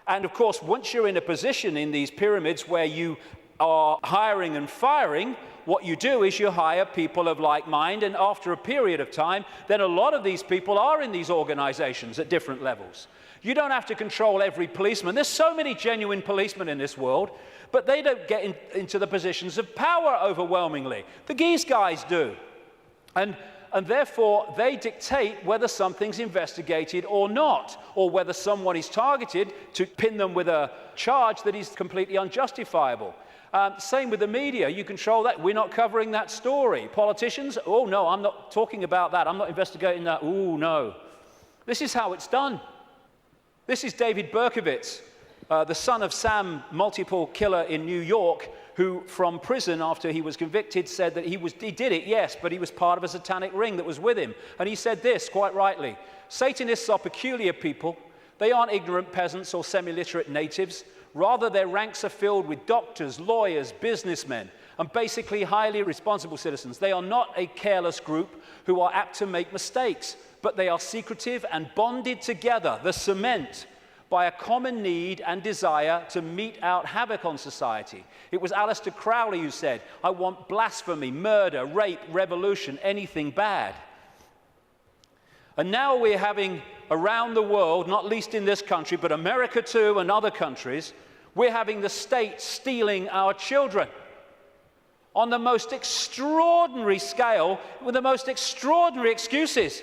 And of course, once you're in a position in these pyramids where you are hiring and firing, what you do is you hire people of like mind, and after a period of time, then a lot of these people are in these organizations at different levels. You don't have to control every policeman. There's so many genuine policemen in this world, but they don't get into the positions of power overwhelmingly. The Geese guys do. And therefore, they dictate whether something's investigated or not, or whether someone is targeted to pin them with a charge that is completely unjustifiable. Same with the media. You control that. We're not covering that story. Politicians, oh, no, I'm not talking about that. I'm not investigating that. Oh, no. This is how it's done. This is David Berkowitz, the son of Sam, multiple killer in New York, who from prison after he was convicted said that he did it, yes, but he was part of a satanic ring that was with him. And he said this, quite rightly: Satanists are peculiar people. They aren't ignorant peasants or semi-literate natives. Rather, their ranks are filled with doctors, lawyers, businessmen, and basically highly responsible citizens. They are not a careless group who are apt to make mistakes, but they are secretive and bonded together, the cement, by a common need and desire to mete out havoc on society. It was Aleister Crowley who said, "I want blasphemy, murder, rape, revolution, anything bad." And now we're having around the world, not least in this country, but America too and other countries, we're having the state stealing our children on the most extraordinary scale with the most extraordinary excuses.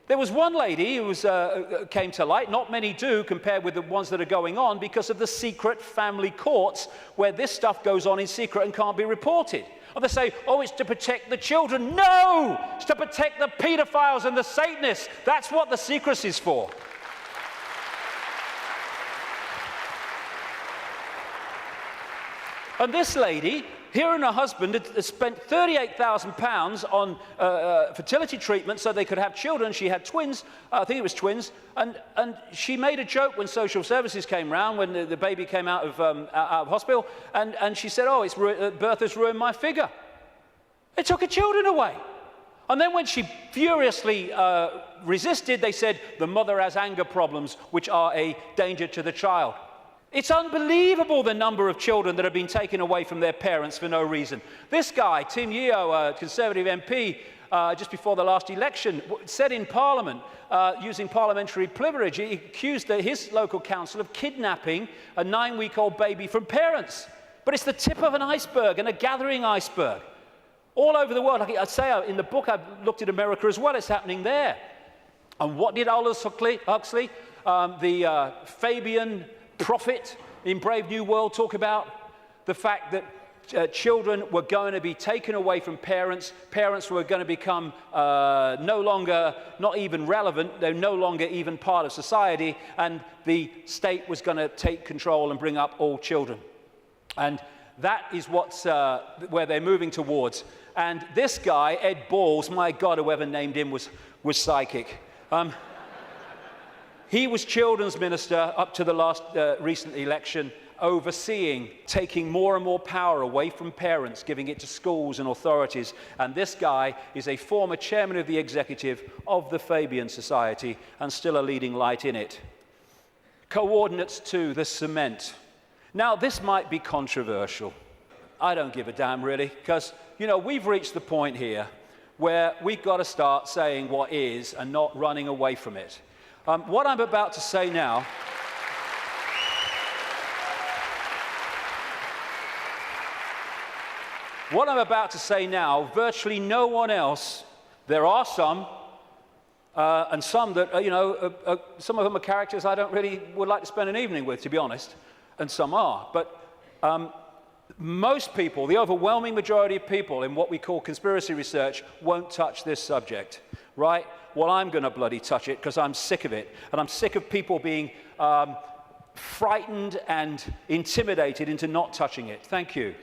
There was one lady who came to light, not many do compared with the ones that are going on, because of the secret family courts where this stuff goes on in secret and can't be reported. Or they say, oh, it's to protect the children. No! It's to protect the pedophiles and the Satanists. That's what the secrecy is for. And this lady, her and her husband had spent £38,000 on fertility treatment so they could have children. She had twins, I think it was twins, and she made a joke when social services came round, when the baby came out of hospital, and she said, oh, birth has ruined my figure. They took her children away. And then when she furiously resisted, they said, the mother has anger problems, which are a danger to the child. It's unbelievable the number of children that have been taken away from their parents for no reason. This guy, Tim Yeo, a Conservative MP, just before the last election, said in Parliament, using parliamentary privilege, he accused his local council of kidnapping a 9-week-old baby from parents. But it's the tip of an iceberg, and a gathering iceberg. All over the world, like I say in the book, I've looked at America as well, it's happening there. And what did Aldous Huxley, the Fabian prophet in Brave New World, talk about? The fact that children were going to be taken away from parents, parents were going to become no longer, not even relevant, they're no longer even part of society, and the state was going to take control and bring up all children. And that is where they're moving towards. And this guy, Ed Balls, my God, whoever named him was psychic. He was children's minister up to the last recent election, overseeing, taking more and more power away from parents, giving it to schools and authorities. And this guy is a former chairman of the executive of the Fabian Society and still a leading light in it. Coordinates to the cement. Now, this might be controversial. I don't give a damn, really, because, you know, we've reached the point here where we've got to start saying what is and not running away from it. What I'm about to say now virtually no one else, there are some, and some that, some of them are characters I don't really would like to spend an evening with, to be honest, and some are. But most people, the overwhelming majority of people in what we call conspiracy research, won't touch this subject, right? Well, I'm going to bloody touch it because I'm sick of it. And I'm sick of people being frightened and intimidated into not touching it. Thank you.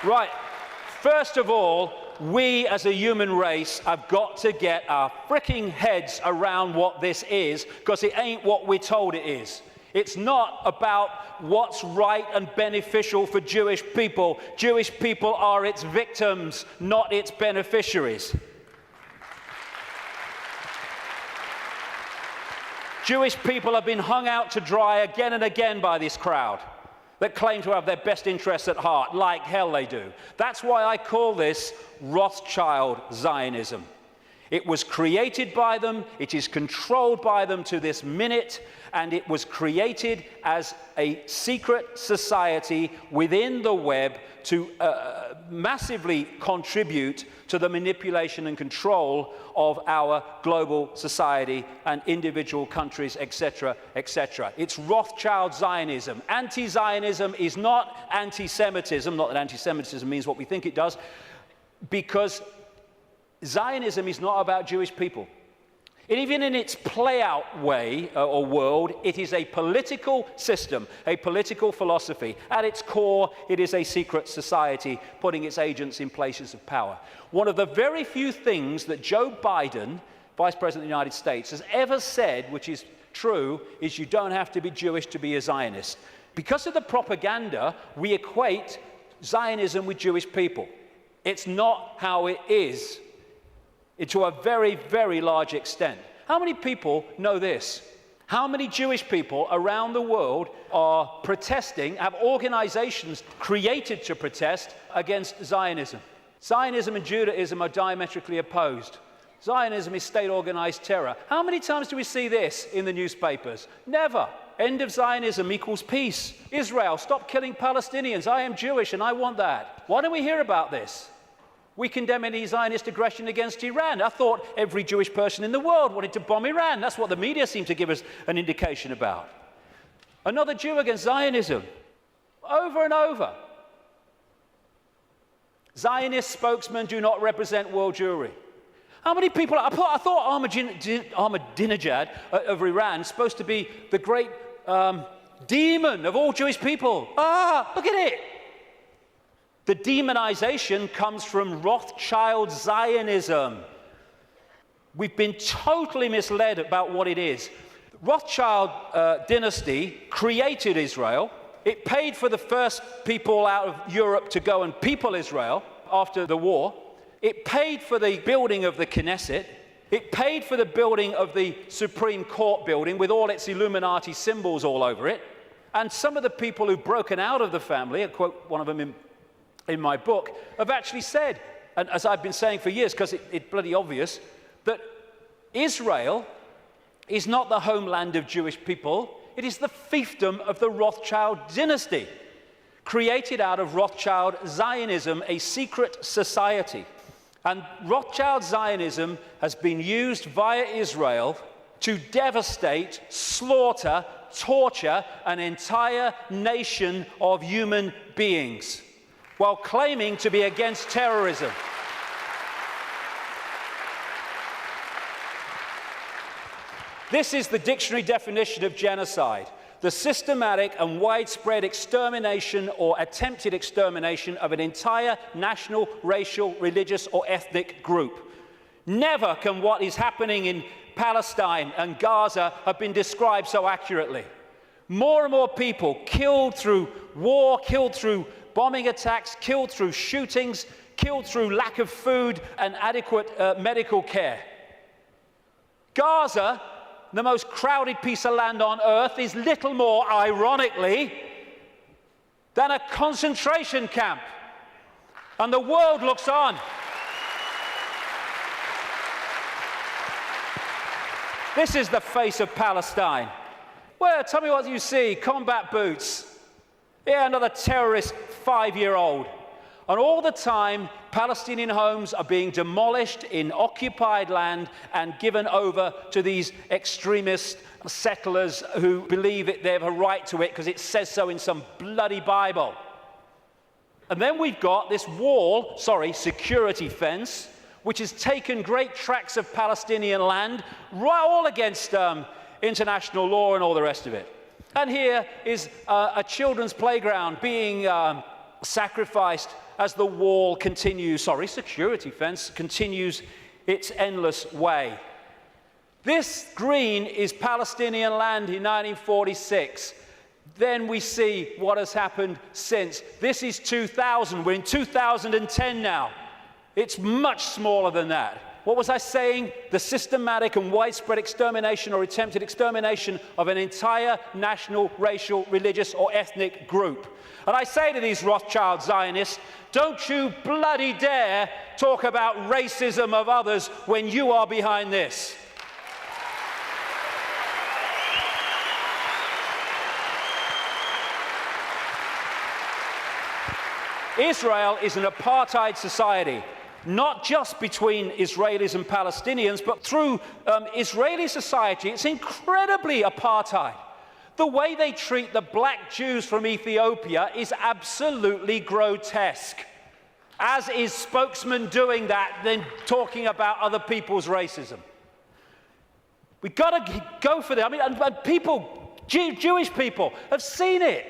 Right. First of all, we as a human race have got to get our freaking heads around what this is, because it ain't what we're told it is. It's not about what's right and beneficial for Jewish people. Jewish people are its victims, not its beneficiaries. Jewish people have been hung out to dry again and again by this crowd that claim to have their best interests at heart, like hell they do. That's why I call this Rothschild Zionism. It was created by them, it is controlled by them to this minute, and it was created as a secret society within the web to massively contribute to the manipulation and control of our global society and individual countries, etc., etc. It's Rothschild Zionism. Anti-Zionism is not anti-Semitism, not that anti-Semitism means what we think it does, because Zionism is not about Jewish people. Even in its play-out way or world, it is a political system, a political philosophy. At its core, it is a secret society putting its agents in places of power. One of the very few things that Joe Biden, Vice President of the United States, has ever said, which is true, is you don't have to be Jewish to be a Zionist. Because of the propaganda, we equate Zionism with Jewish people. It's not how it is. To a very, very large extent. How many people know this? How many Jewish people around the world are protesting, have organizations created to protest against Zionism? Zionism and Judaism are diametrically opposed. Zionism is state-organized terror. How many times do we see this in the newspapers? Never. End of Zionism equals peace. Israel, stop killing Palestinians. I am Jewish and I want that. Why don't we hear about this? We condemn any Zionist aggression against Iran. I thought every Jewish person in the world wanted to bomb Iran. That's what the media seem to give us an indication about. Another Jew against Zionism. Over and over. Zionist spokesmen do not represent world Jewry. How many people... I thought Ahmadinejad of Iran is supposed to be the great demon of all Jewish people. Look at it. The demonization comes from Rothschild Zionism. We've been totally misled about what it is. Rothschild dynasty created Israel. It paid for the first people out of Europe to go and people Israel after the war. It paid for the building of the Knesset. It paid for the building of the Supreme Court building with all its Illuminati symbols all over it. And some of the people who've broken out of the family, I quote one of them in my book, have actually said, and as I've been saying for years, because it's bloody obvious, that Israel is not the homeland of Jewish people, it is the fiefdom of the Rothschild dynasty, created out of Rothschild Zionism, a secret society. And Rothschild Zionism has been used via Israel to devastate, slaughter, torture an entire nation of human beings, while claiming to be against terrorism. This is the dictionary definition of genocide: the systematic and widespread extermination or attempted extermination of an entire national, racial, religious, or ethnic group. Never can what is happening in Palestine and Gaza have been described so accurately. More and more people killed through war, killed through bombing attacks, killed through shootings, killed through lack of food and adequate medical care. Gaza, the most crowded piece of land on earth, is little more, ironically, than a concentration camp. And the world looks on. This is the face of Palestine. Well, tell me what you see. Combat boots. Yeah, another terrorist 5-year-old. And all the time, Palestinian homes are being demolished in occupied land and given over to these extremist settlers who believe that they have a right to it because it says so in some bloody Bible. And then we've got this security fence, which has taken great tracts of Palestinian land, right, all against international law and all the rest of it. And here is a children's playground being sacrificed as the wall continues, security fence continues its endless way. This green is Palestinian land in 1946. Then we see what has happened since. This is 2000. We're in 2010 now. It's much smaller than that. What was I saying? The systematic and widespread extermination or attempted extermination of an entire national, racial, religious, or ethnic group. And I say to these Rothschild Zionists, don't you bloody dare talk about racism of others when you are behind this. Israel is an apartheid society, not just between Israelis and Palestinians, but through Israeli society. It's incredibly apartheid. The way they treat the black Jews from Ethiopia is absolutely grotesque, as is spokesman doing that, then talking about other people's racism. We've got to go for that. I mean, and people, Jewish people, have seen it.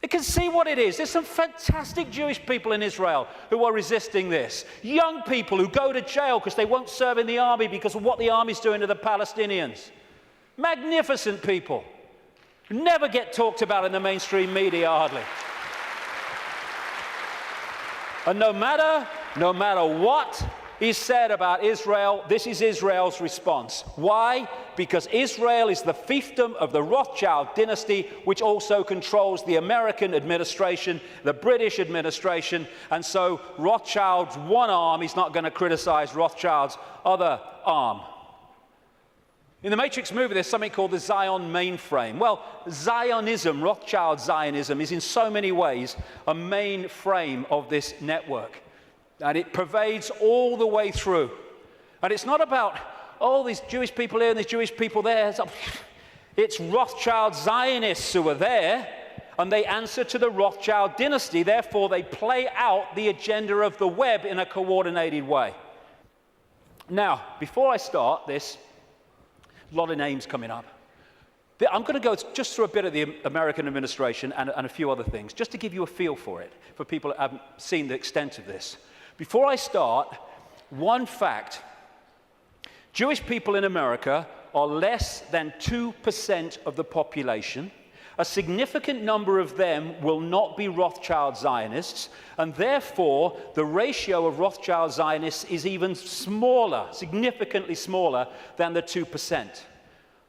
They can see what it is. There's some fantastic Jewish people in Israel who are resisting this. Young people who go to jail because they won't serve in the army because of what the army's doing to the Palestinians. Magnificent people who never get talked about in the mainstream media hardly. And no matter what is said about Israel, this is Israel's response. Why? Because Israel is the fiefdom of the Rothschild dynasty, which also controls the American administration, the British administration, and so Rothschild's one arm is not going to criticize Rothschild's other arm. In the Matrix movie, there's something called the Zion mainframe. Well, Zionism, Rothschild Zionism, is in so many ways a mainframe of this network. And it pervades all the way through. And it's not about, these Jewish people here and these Jewish people there. It's Rothschild Zionists who are there, and they answer to the Rothschild dynasty. Therefore, they play out the agenda of the web in a coordinated way. Now, before I start this, a lot of names coming up. I'm going to go just through a bit of the American administration and a few other things, just to give you a feel for it, for people who haven't seen the extent of this. Before I start, one fact. Jewish people in America are less than 2% of the population. A significant number of them will not be Rothschild Zionists, and therefore the ratio of Rothschild Zionists is even smaller, significantly smaller than the 2%.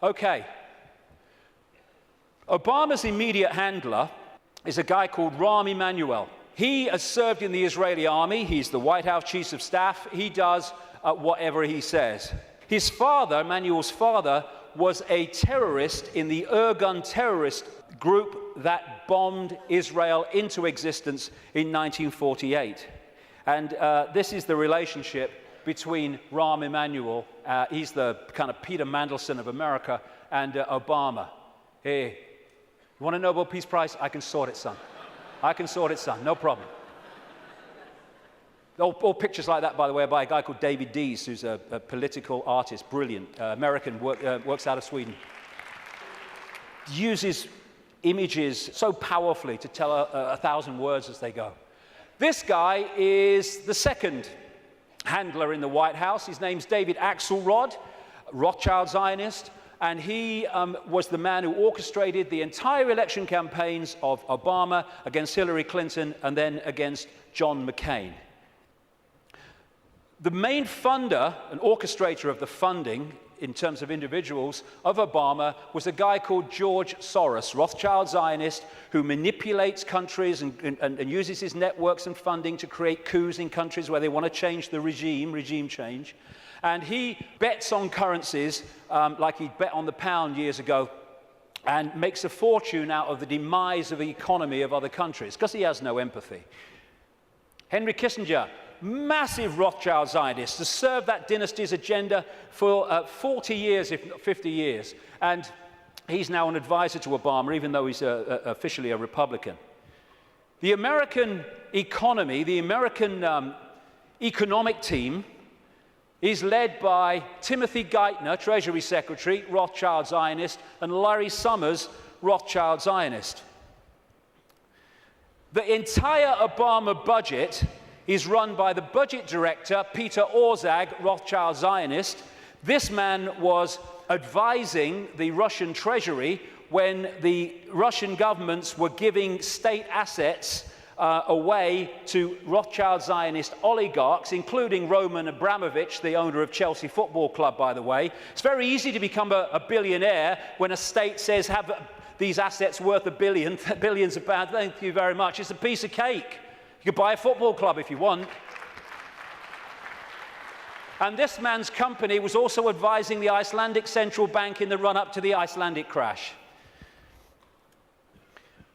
Okay. Obama's immediate handler is a guy called Rahm Emanuel. He has served in the Israeli army. He's the White House Chief of Staff. He does whatever he says. His father, Emanuel's father, was a terrorist in the Irgun terrorist group that bombed Israel into existence in 1948. And this is the relationship between Rahm Emanuel, he's the kind of Peter Mandelson of America, and Obama. Hey, you want a Nobel Peace Prize? I can sort it, son. I can sort it, son. No problem. All pictures like that, by the way, are by a guy called David Dees, who's a political artist, brilliant, American, works out of Sweden. Uses images so powerfully to tell 1,000 words as they go. This guy is the second handler in the White House. His name's David Axelrod, Rothschild Zionist. And he was the man who orchestrated the entire election campaigns of Obama against Hillary Clinton and then against John McCain. The main funder and orchestrator of the funding in terms of individuals of Obama was a guy called George Soros, Rothschild Zionist, who manipulates countries and uses his networks and funding to create coups in countries where they want to change the regime change. And he bets on currencies like he bet on the pound years ago and makes a fortune out of the demise of the economy of other countries because he has no empathy. Henry Kissinger, massive Rothschild Zionist, has served that dynasty's agenda for 40 years, if not 50 years. And he's now an advisor to Obama, even though he's officially a Republican. The American economy, the American economic team, is led by Timothy Geithner, Treasury Secretary, Rothschild Zionist, and Larry Summers, Rothschild Zionist. The entire Obama budget is run by the budget director, Peter Orszag, Rothschild Zionist. This man was advising the Russian treasury when the Russian governments were giving state assets away to Rothschild Zionist oligarchs, including Roman Abramovich, the owner of Chelsea Football Club, by the way. It's very easy to become a billionaire when a state says, have these assets worth billions of pounds. Thank you very much. It's a piece of cake. You could buy a football club if you want. And this man's company was also advising the Icelandic central bank in the run-up to the Icelandic crash.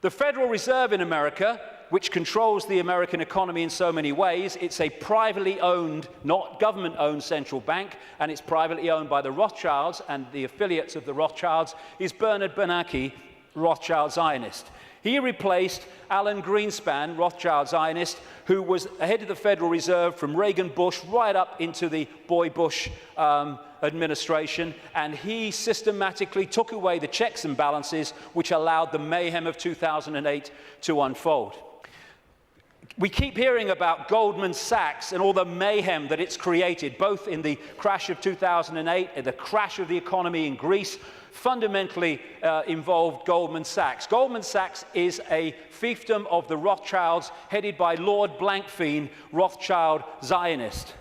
The Federal Reserve in America, which controls the American economy in so many ways, it's a privately owned, not government-owned central bank, and it's privately owned by the Rothschilds, and the affiliates of the Rothschilds is Bernard Bernanke, Rothschild Zionist. He replaced Alan Greenspan, Rothschild Zionist, who was head of the Federal Reserve from Reagan Bush right up into the Boy Bush administration, and he systematically took away the checks and balances which allowed the mayhem of 2008 to unfold. We keep hearing about Goldman Sachs and all the mayhem that it's created, both in the crash of 2008 and the crash of the economy in Greece, fundamentally involved Goldman Sachs. Goldman Sachs is a fiefdom of the Rothschilds, headed by Lord Blankfein, Rothschild Zionist.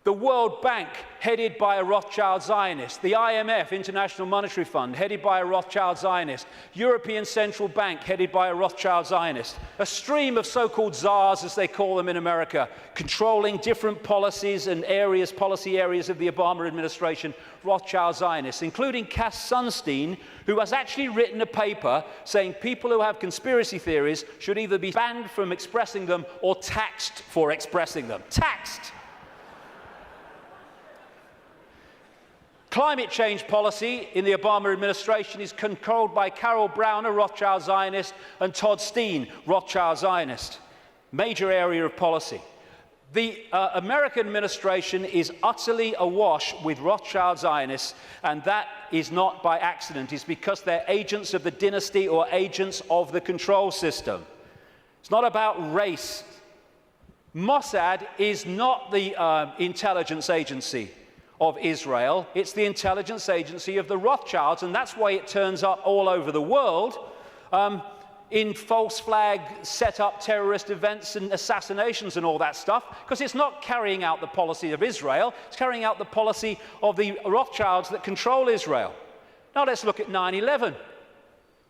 The World Bank, headed by a Rothschild Zionist. The IMF, International Monetary Fund, headed by a Rothschild Zionist. European Central Bank, headed by a Rothschild Zionist. A stream of so-called czars, as they call them in America, controlling different policies and policy areas of the Obama administration, Rothschild Zionists, including Cass Sunstein, who has actually written a paper saying people who have conspiracy theories should either be banned from expressing them or taxed for expressing them. Taxed! Climate change policy in the Obama administration is controlled by Carol Browner, Rothschild Zionist, and Todd Steen, Rothschild Zionist. Major area of policy. The American administration is utterly awash with Rothschild Zionists, and that is not by accident. It's because they're agents of the dynasty or agents of the control system. It's not about race. Mossad is not the intelligence agency of Israel. It's the intelligence agency of the Rothschilds, and that's why it turns up all over the world in false flag set up terrorist events and assassinations and all that stuff, because it's not carrying out the policy of Israel, it's carrying out the policy of the Rothschilds that control Israel. Now let's look at 9/11.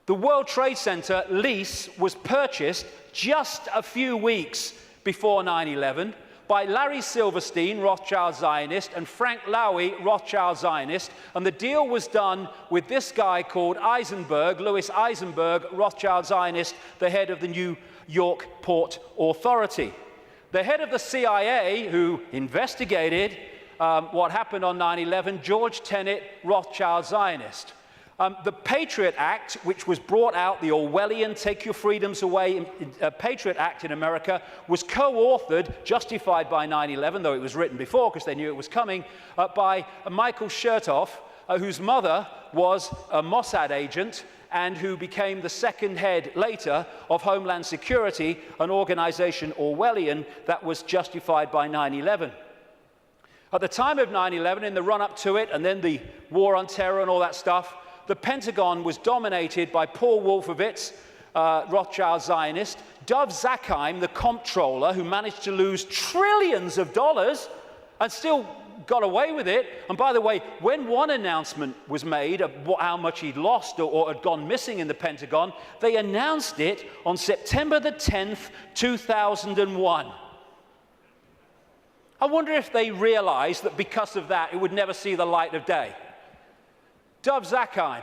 The World Trade Center lease was purchased just a few weeks before 9/11 by Larry Silverstein, Rothschild Zionist, and Frank Lowy, Rothschild Zionist, and the deal was done with this guy called Eisenberg, Louis Eisenberg, Rothschild Zionist, the head of the New York Port Authority. The head of the CIA, who investigated what happened on 9/11, George Tenet, Rothschild Zionist. The Patriot Act, which was brought out, the Orwellian Take Your Freedoms Away Patriot Act in America, was co-authored, justified by 9/11, though it was written before because they knew it was coming, by Michael Chertoff, whose mother was a Mossad agent and who became the second head later of Homeland Security, an organization Orwellian that was justified by 9/11. At the time of 9/11, in the run-up to it, and then the war on terror and all that stuff, the Pentagon was dominated by Paul Wolfowitz, Rothschild Zionist, Dov Zakheim, the comptroller, who managed to lose trillions of dollars and still got away with it. And by the way, when one announcement was made of how much he'd lost or had gone missing in the Pentagon, they announced it on September the 10th, 2001. I wonder if they realized that because of that, it would never see the light of day. Dov Zakheim,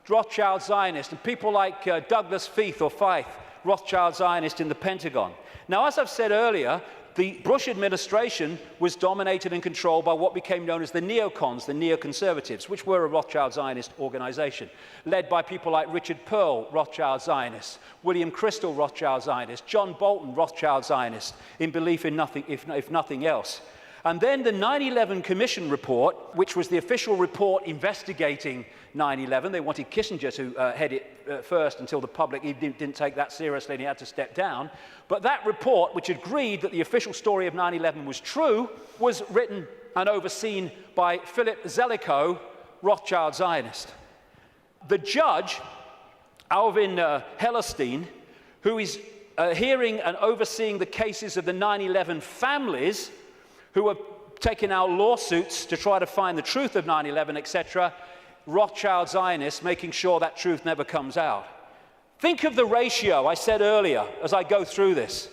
Rothschild Zionist, and people like Douglas Feith, Rothschild Zionist in the Pentagon. Now, as I've said earlier, the Bush administration was dominated and controlled by what became known as the neocons, the neoconservatives, which were a Rothschild Zionist organization, led by people like Richard Pearl, Rothschild Zionist, William Crystal, Rothschild Zionist, John Bolton, Rothschild Zionist, in belief in nothing, if nothing else. And then the 9/11 Commission report, which was the official report investigating 9/11. They wanted Kissinger to head it first until the public didn't take that seriously and he had to step down. But that report, which agreed that the official story of 9/11 was true, was written and overseen by Philip Zelikow, Rothschild Zionist. The judge, Alvin Hellerstein, who is hearing and overseeing the cases of the 9/11 families who are taking out lawsuits to try to find the truth of 9/11, etc., Rothschild Zionists making sure that truth never comes out. Think of the ratio I said earlier as I go through this.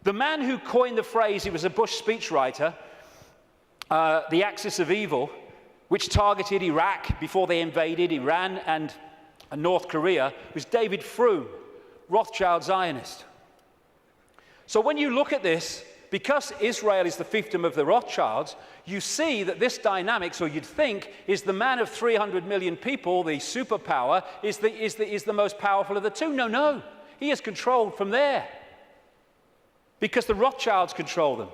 The man who coined the phrase, he was a Bush speechwriter, the axis of evil, which targeted Iraq before they invaded Iran and North Korea, was David Froome, Rothschild Zionist. So when you look at this, because Israel is the fiefdom of the Rothschilds, you see that this dynamics, or you'd think, is the man of 300 million people, the superpower, is the most powerful of the two. No. He is controlled from there because the Rothschilds control them.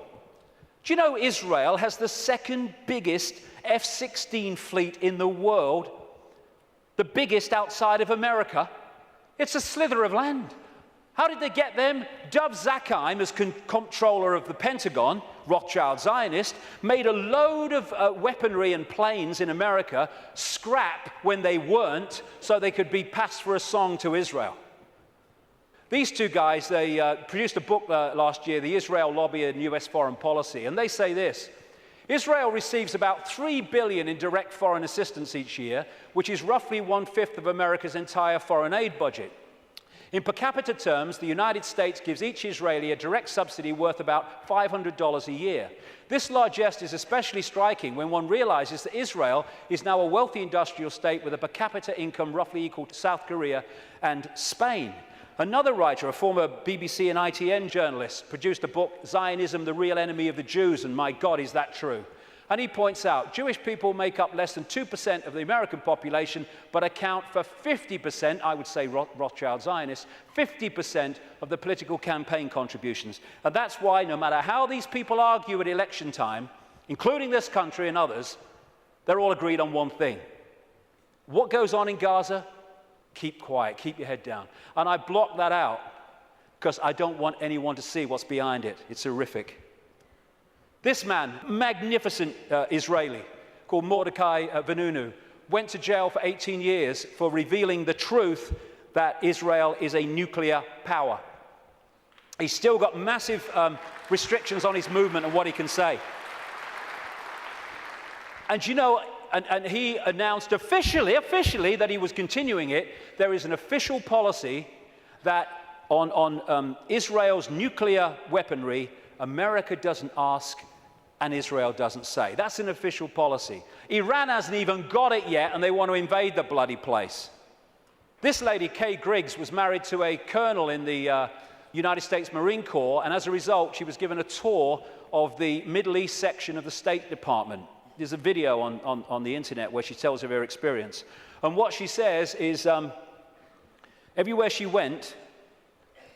Do you know Israel has the second biggest F-16 fleet in the world, the biggest outside of America? It's a slither of land. How did they get them? Dov Zakheim, as comptroller of the Pentagon, Rothschild Zionist, made a load of weaponry and planes in America scrap when they weren't, so they could be passed for a song to Israel. These two guys, they produced a book last year, The Israel Lobby and U.S. Foreign Policy, and they say this: Israel receives about $3 billion in direct foreign assistance each year, which is roughly 1/5 of America's entire foreign aid budget. In per capita terms, the United States gives each Israeli a direct subsidy worth about $500 a year. This largesse is especially striking when one realizes that Israel is now a wealthy industrial state with a per capita income roughly equal to South Korea and Spain. Another writer, a former BBC and ITN journalist, produced a book, Zionism, the Real Enemy of the Jews, and my God, is that true? And he points out, Jewish people make up less than 2% of the American population, but account for 50%, I would say Rothschild Zionists, 50% of the political campaign contributions. And that's why, no matter how these people argue at election time, including this country and others, they're all agreed on one thing. What goes on in Gaza? Keep quiet, keep your head down. And I block that out because I don't want anyone to see what's behind it. It's horrific. This man, magnificent Israeli, called Mordecai Vanunu, went to jail for 18 years for revealing the truth that Israel is a nuclear power. He's still got massive restrictions on his movement and what he can say. And you know, and he announced officially that he was continuing it. There is an official policy that on Israel's nuclear weaponry, America doesn't ask and Israel doesn't say. That's an official policy. Iran hasn't even got it yet, and they want to invade the bloody place. This lady, Kay Griggs, was married to a colonel in the United States Marine Corps, and as a result, she was given a tour of the Middle East section of the State Department. There's a video on the internet where she tells of her experience. And what she says is everywhere she went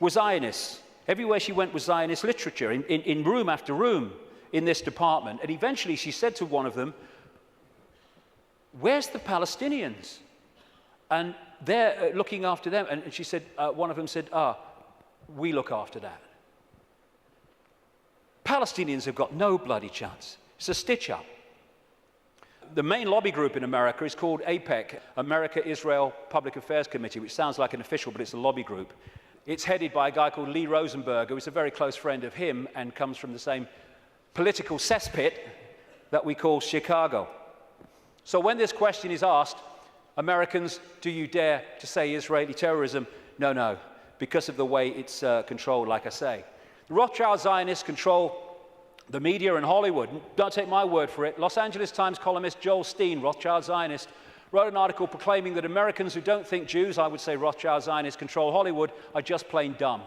was Zionists. Everywhere she went was Zionist literature, in room after room in this department. And eventually she said to one of them, "Where's the Palestinians?" And they're looking after them. And she said, one of them said, "We look after that." Palestinians have got no bloody chance. It's a stitch-up. The main lobby group in America is called AIPAC, America-Israel Public Affairs Committee, which sounds like an official, but it's a lobby group. It's headed by a guy called Lee Rosenberg, who is a very close friend of him and comes from the same political cesspit that we call Chicago. So when this question is asked, Americans, do you dare to say Israeli terrorism? No, because of the way it's controlled, like I say. The Rothschild Zionists control the media and Hollywood. Don't take my word for it. Los Angeles Times columnist Joel Steen, Rothschild Zionist, wrote an article proclaiming that Americans who don't think Jews, I would say Rothschild Zionists, control Hollywood, are just plain dumb.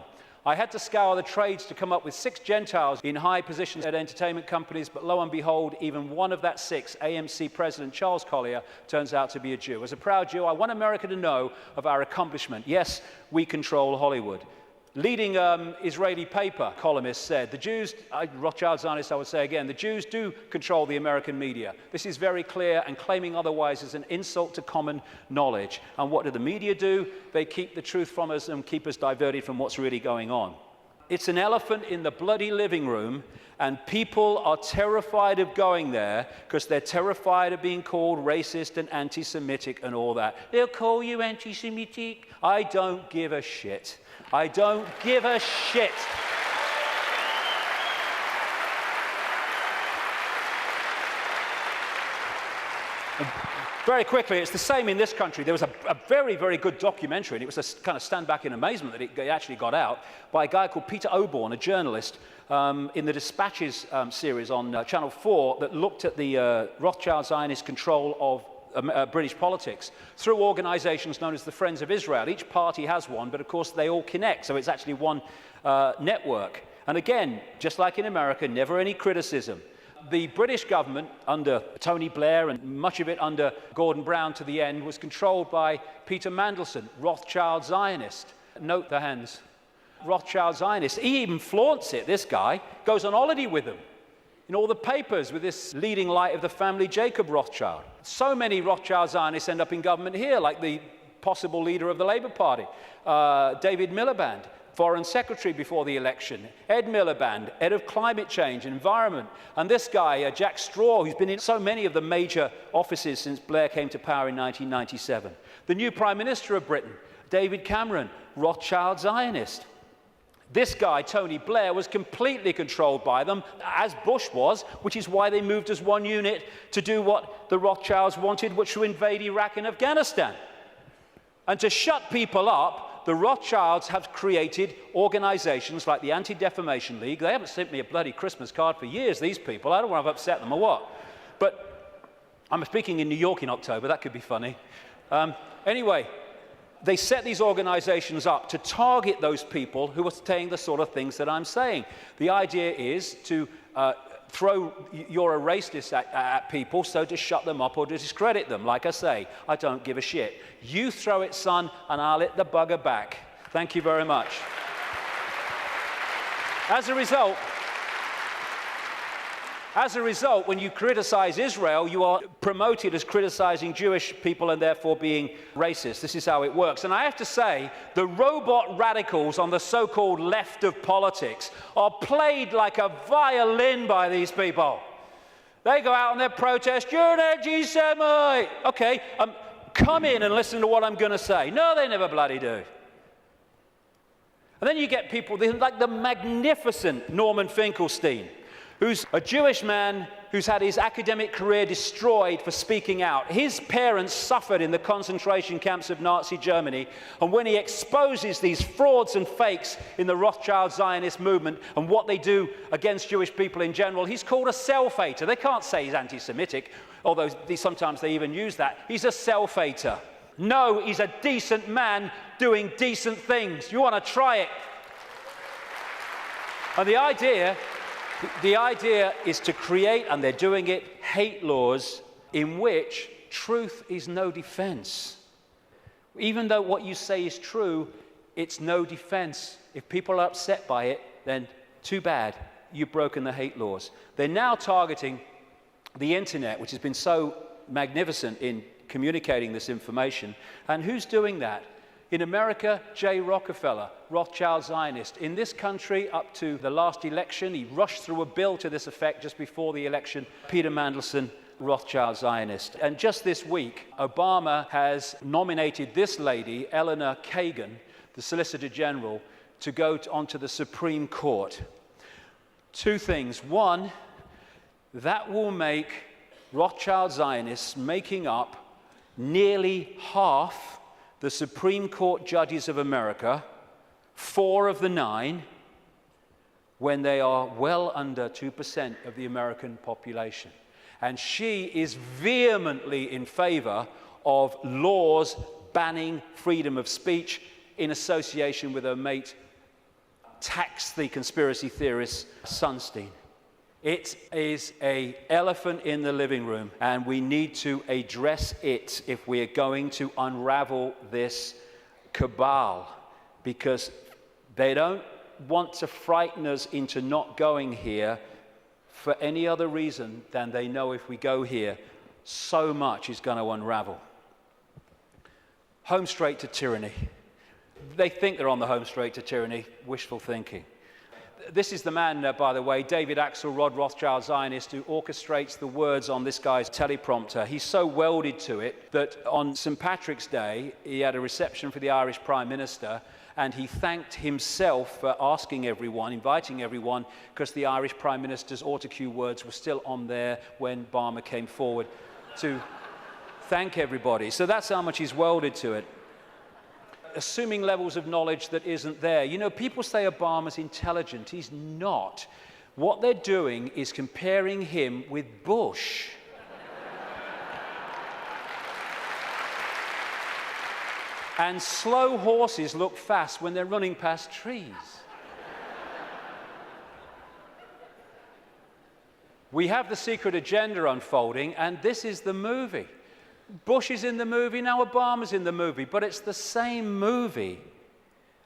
I had to scour the trades to come up with 6 Gentiles in high positions at entertainment companies, but lo and behold, even one of that 6, AMC President Charles Collier, turns out to be a Jew. As a proud Jew, I want America to know of our accomplishment. Yes, we control Hollywood. leading Israeli paper columnist said, the Jews, Rothschild Zionists I would say again, the Jews do control the American media. This is very clear, and claiming otherwise is an insult to common knowledge. And what do the media do? They keep the truth from us and keep us diverted from what's really going on. It's an elephant in the bloody living room, and people are terrified of going there because they're terrified of being called racist and anti-Semitic and all that. They'll call you anti-Semitic. I don't give a shit. I don't give a shit. Very quickly, it's the same in this country. There was a very, very good documentary, and it was a kind of stand back in amazement that it actually got out, by a guy called Peter Oborn, a journalist, in the Dispatches series on Channel 4 that looked at the Rothschild Zionist control of British politics through organizations known as the Friends of Israel. Each party has one, but of course they all connect, so it's actually one network. And again, just like in America, never any criticism. The British government, under Tony Blair and much of it under Gordon Brown to the end, was controlled by Peter Mandelson, Rothschild Zionist. Note the hands. Rothschild Zionist. He even flaunts it, this guy, goes on holiday with them in all the papers with this leading light of the family, Jacob Rothschild. So many Rothschild Zionists end up in government here, like the possible leader of the Labour Party, David Miliband, Foreign Secretary before the election, Ed Miliband, Head of Climate Change and Environment, and this guy, Jack Straw, who's been in so many of the major offices since Blair came to power in 1997. The new Prime Minister of Britain, David Cameron, Rothschild Zionist. This guy, Tony Blair, was completely controlled by them, as Bush was, which is why they moved as one unit to do what the Rothschilds wanted, which was to invade Iraq and Afghanistan. And to shut people up, the Rothschilds have created organizations like the Anti-Defamation League. They haven't sent me a bloody Christmas card for years, these people. I don't want to upset them or what. But I'm speaking in New York in October. That could be funny. Anyway, they set these organizations up to target those people who are saying the sort of things that I'm saying. The idea is to throw you're a racist at people, so to shut them up or to discredit them. Like I say, I don't give a shit. You throw it, son, and I'll hit the bugger back. Thank you very much. As a result, when you criticize Israel, you are promoted as criticizing Jewish people and therefore being racist. This is how it works. And I have to say, the robot radicals on the so-called left of politics are played like a violin by these people. They go out on their protest, you're an anti-Semite. Okay, come in and listen to what I'm going to say. No, they never bloody do. And then you get people like the magnificent Norman Finkelstein, who's a Jewish man who's had his academic career destroyed for speaking out. His parents suffered in the concentration camps of Nazi Germany, and when he exposes these frauds and fakes in the Rothschild Zionist movement and what they do against Jewish people in general, he's called a self-hater. They can't say he's anti-Semitic, although sometimes they even use that. He's a self-hater. No, he's a decent man doing decent things. You want to try it. And the idea is to create, and they're doing it, hate laws in which truth is no defense. Even though what you say is true, it's no defense. If people are upset by it, then too bad, you've broken the hate laws. They're now targeting the internet, which has been so magnificent in communicating this information. And who's doing that? In America, J. Rockefeller, Rothschild Zionist. In this country, up to the last election, he rushed through a bill to this effect just before the election, Peter Mandelson, Rothschild Zionist. And just this week, Obama has nominated this lady, Eleanor Kagan, the Solicitor General, to go onto the Supreme Court. Two things. One, that will make Rothschild Zionists making up nearly half the Supreme Court judges of America, 4 of the 9, when they are well under 2% of the American population. And she is vehemently in favor of laws banning freedom of speech in association with her mate, tax the conspiracy theorist Sunstein. It is an elephant in the living room, and we need to address it if we are going to unravel this cabal, because They don't want to frighten us into not going here for any other reason than they know if we go here, so much is going to unravel. Home straight to tyranny. They think they're on the home straight to tyranny, wishful thinking. This is the man, by the way, David Axelrod, Rothschild Zionist, who orchestrates the words on this guy's teleprompter. He's so welded to it that on St. Patrick's Day, he had a reception for the Irish Prime Minister, and he thanked himself for asking everyone, inviting everyone, because the Irish Prime Minister's autocue words were still on there when Obama came forward to thank everybody. So that's how much he's welded to it. Assuming levels of knowledge that isn't there. You know, people say Obama's intelligent. He's not. What they're doing is comparing him with Bush. And slow horses look fast when they're running past trees. We have the secret agenda unfolding, and this is the movie. Bush is in the movie, now Obama's in the movie, but it's the same movie.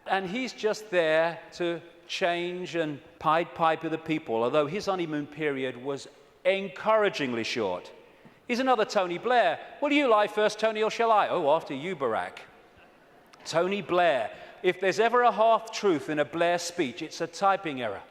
And he's just there to change and Pied Piper the people, although his honeymoon period was encouragingly short. He's another Tony Blair. Will you lie first, Tony, or shall I? Oh, after you, Barack. Tony Blair. If there's ever a half-truth in a Blair speech, it's a typing error.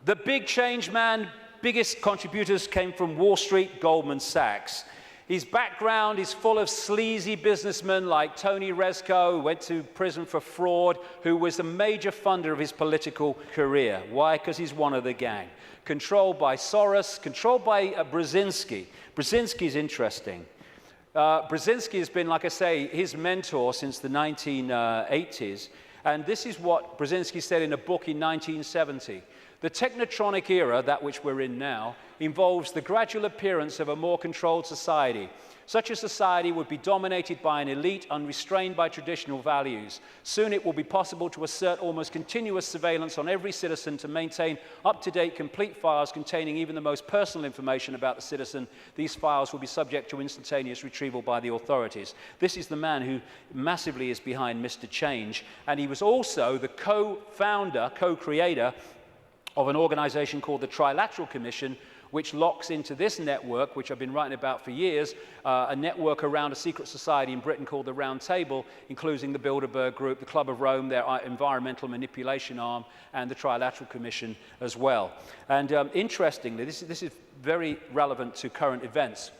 The big change man, biggest contributors came from Wall Street, Goldman Sachs. His background is full of sleazy businessmen like Tony Rezko, who went to prison for fraud, who was a major funder of his political career. Why? Because he's one of the gang. Controlled by Soros, controlled by Brzezinski. Brzezinski's interesting. Brzezinski has been, like I say, his mentor since the 1980s. And this is what Brzezinski said in a book in 1970. The technotronic era, that which we're in now, involves the gradual appearance of a more controlled society. Such a society would be dominated by an elite unrestrained by traditional values. Soon it will be possible to assert almost continuous surveillance on every citizen to maintain up-to-date complete files containing even the most personal information about the citizen. These files will be subject to instantaneous retrieval by the authorities. This is the man who massively is behind Mr. Change, and he was also the co-founder, co-creator of an organization called the Trilateral Commission, which locks into this network, which I've been writing about for years, a network around a secret society in Britain called the Round Table, including the Bilderberg Group, the Club of Rome, their environmental manipulation arm, and the Trilateral Commission as well. And interestingly, this is very relevant to current events.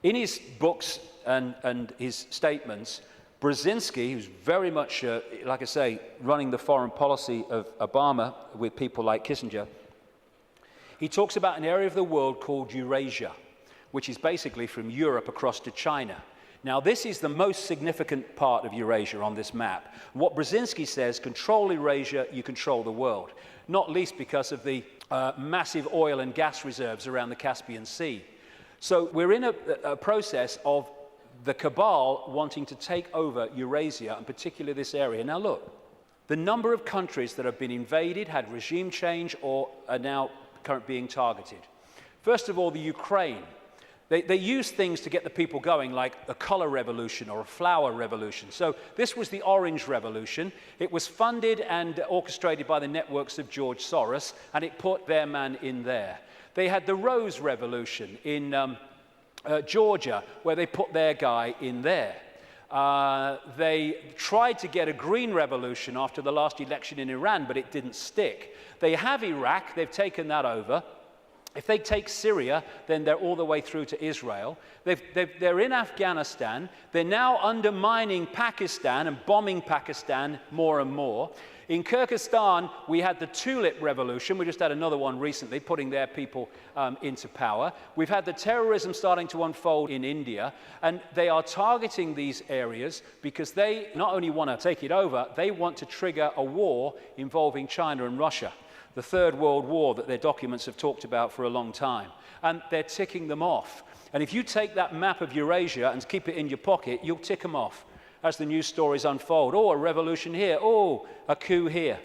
In his books and his statements, Brzezinski, who's very much, like I say, running the foreign policy of Obama with people like Kissinger, he talks about an area of the world called Eurasia, which is basically from Europe across to China. Now, this is the most significant part of Eurasia on this map. What Brzezinski says, control Eurasia, you control the world, not least because of the massive oil and gas reserves around the Caspian Sea. So we're in a process of the cabal wanting to take over Eurasia, and particularly this area. Now look, the number of countries that have been invaded, had regime change, or are now currently being targeted. First of all, the Ukraine. They use things to get the people going, like a color revolution or a flower revolution. So this was the Orange Revolution. It was funded and orchestrated by the networks of George Soros, and it put their man in there. They had the Rose Revolution in Georgia, where they put their guy in there. They tried to get a green revolution after the last election in Iran, but it didn't stick. They have Iraq, they've taken that over. If they take Syria, then they're all the way through to Israel. They're in Afghanistan. They're now undermining Pakistan and bombing Pakistan more and more. In Kyrgyzstan, we had the Tulip Revolution. We just had another one recently, putting their people into power. We've had the terrorism starting to unfold in India, and they are targeting these areas because they not only want to take it over, they want to trigger a war involving China and Russia, the Third World War that their documents have talked about for a long time. And they're ticking them off. And if you take that map of Eurasia and keep it in your pocket, you'll tick them off as the news stories unfold. Oh, a revolution here. Oh, a coup here.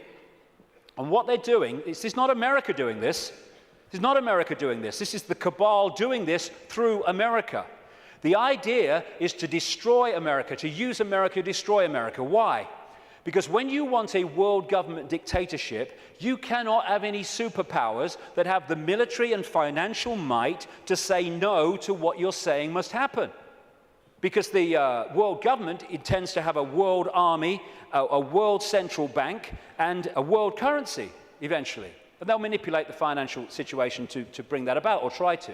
And what they're doing, this is not America doing this. This is not America doing this. This is the cabal doing this through America. The idea is to destroy America, to use America to destroy America. Why? Because when you want a world government dictatorship, you cannot have any superpowers that have the military and financial might to say no to what you're saying must happen. Because the world government intends to have a world army, a world central bank, and a world currency eventually. And they'll manipulate the financial situation to bring that about, or try to.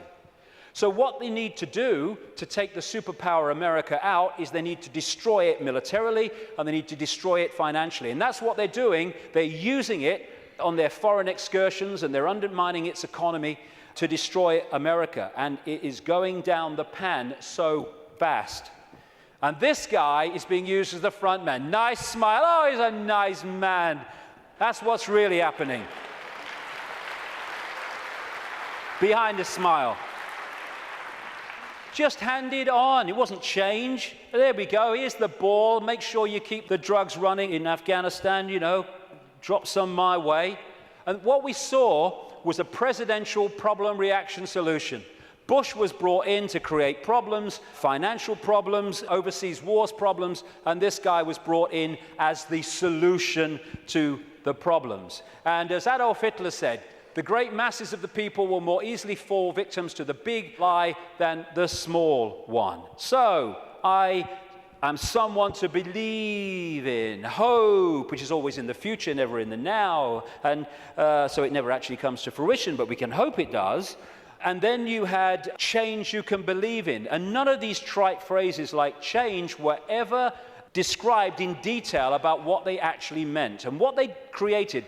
So what they need to do to take the superpower America out is they need to destroy it militarily, and they need to destroy it financially. And that's what they're doing. They're using it on their foreign excursions, and they're undermining its economy to destroy America. And it is going down the pan so fast. And this guy is being used as the front man. Nice smile. Oh, he's a nice man. That's what's really happening. Behind the smile. Just hand it on. It wasn't change. There we go. Here's the ball. Make sure you keep the drugs running in Afghanistan, you know. Drop some my way. And what we saw was a presidential problem reaction solution. Bush was brought in to create problems, financial problems, overseas wars problems, and this guy was brought in as the solution to the problems. And as Adolf Hitler said, the great masses of the people will more easily fall victims to the big lie than the small one. So, I am someone to believe in. Hope, which is always in the future, never in the now. And so it never actually comes to fruition, but we can hope it does. And then you had change you can believe in. And none of these trite phrases like change were ever described in detail about what they actually meant. And what they created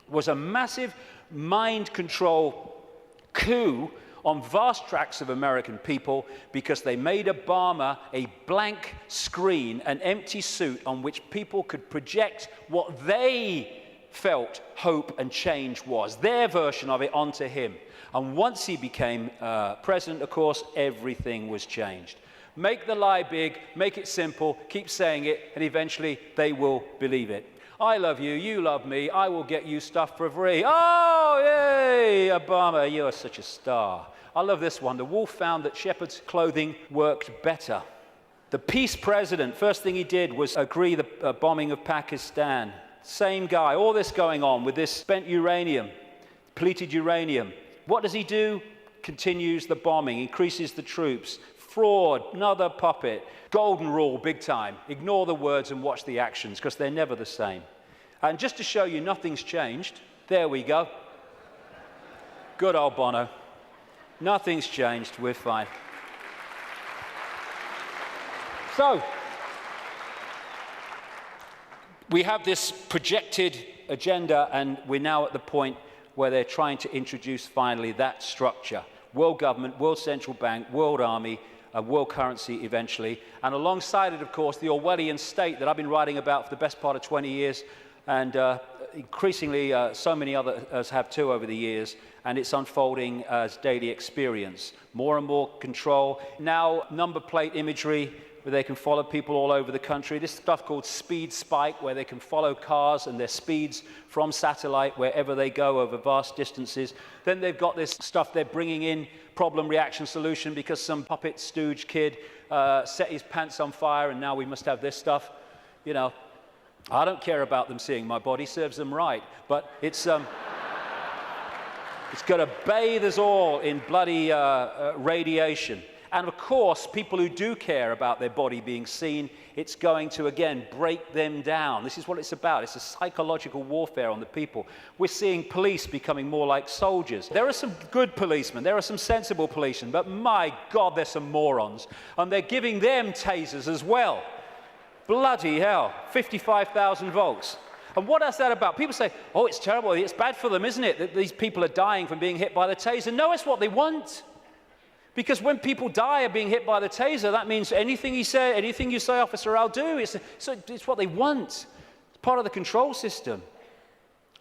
was a massive mind control coup on vast tracts of American people, because they made Obama a blank screen, an empty suit on which people could project what they felt hope and change was, their version of it, onto him. And once he became president, of course, everything was changed. Make the lie big, make it simple, keep saying it, and eventually they will believe it. I love you, you love me, I will get you stuff for free. Oh, yay, Obama, you are such a star. I love this one. The wolf found that shepherd's clothing worked better. The peace president, first thing he did was agree the bombing of Pakistan. Same guy, all this going on with this spent uranium, depleted uranium. What does he do? Continues the bombing, increases the troops. Fraud, another puppet. Golden rule, big time. Ignore the words and watch the actions, because they're never the same. And just to show you nothing's changed, there we go. Good old Bono. Nothing's changed, we're fine. So, we have this projected agenda, and we're now at the point where they're trying to introduce finally that structure. World government, world central bank, world army, a world currency eventually, and alongside it, of course, the Orwellian state that I've been writing about for the best part of 20 years, and increasingly so many others have too over the years, and it's unfolding as daily experience. More and more control. Now, number plate imagery, where they can follow people all over the country. This stuff called Speed Spike, where they can follow cars and their speeds from satellite wherever they go over vast distances. Then they've got this stuff they're bringing in, problem reaction solution, because some puppet stooge kid set his pants on fire, and now we must have this stuff. You know, I don't care about them seeing my body, serves them right, but it's going to bathe us all in bloody radiation. And of course, people who do care about their body being seen, it's going to, again, break them down. This is what it's about. It's a psychological warfare on the people. We're seeing police becoming more like soldiers. There are some good policemen. There are some sensible policemen. But my God, there's some morons. And they're giving them tasers as well. Bloody hell. 55,000 volts. And what is that about? People say, oh, it's terrible. It's bad for them, isn't it, that these people are dying from being hit by the taser? No, it's what they want. Because when people die of being hit by the taser, that means anything you say, officer, I'll do. It's what they want. It's part of the control system.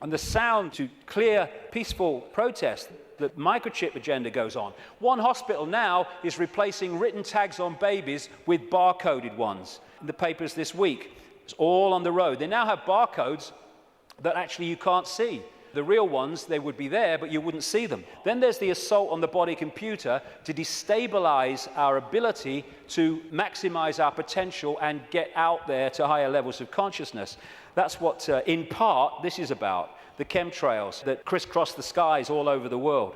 And the sound to clear, peaceful protest, the microchip agenda goes on. One hospital now is replacing written tags on babies with barcoded ones. In the papers this week, it's all on the road. They now have barcodes that actually you can't see. The real ones, they would be there, but you wouldn't see them. Then there's the assault on the body computer to destabilize our ability to maximize our potential and get out there to higher levels of consciousness. That's what, in part, this is about. The chemtrails that crisscross the skies all over the world.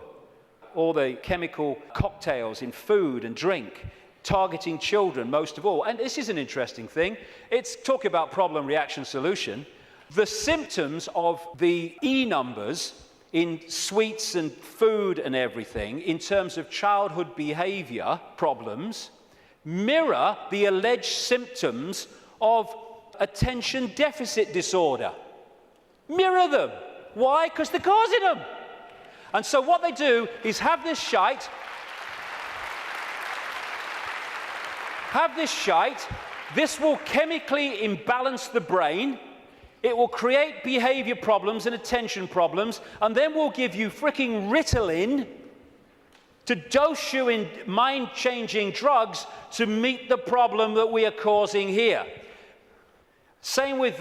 All the chemical cocktails in food and drink, targeting children most of all. And this is an interesting thing. It's talking about problem, reaction, solution. The symptoms of the E numbers in sweets and food and everything, in terms of childhood behavior problems, mirror the alleged symptoms of attention deficit disorder. Mirror them. Why? Because they're causing them. And so what they do is have this shite, this will chemically imbalance the brain. It will create behavior problems and attention problems, and then we'll give you freaking Ritalin to dose you in mind-changing drugs to meet the problem that we are causing here. Same with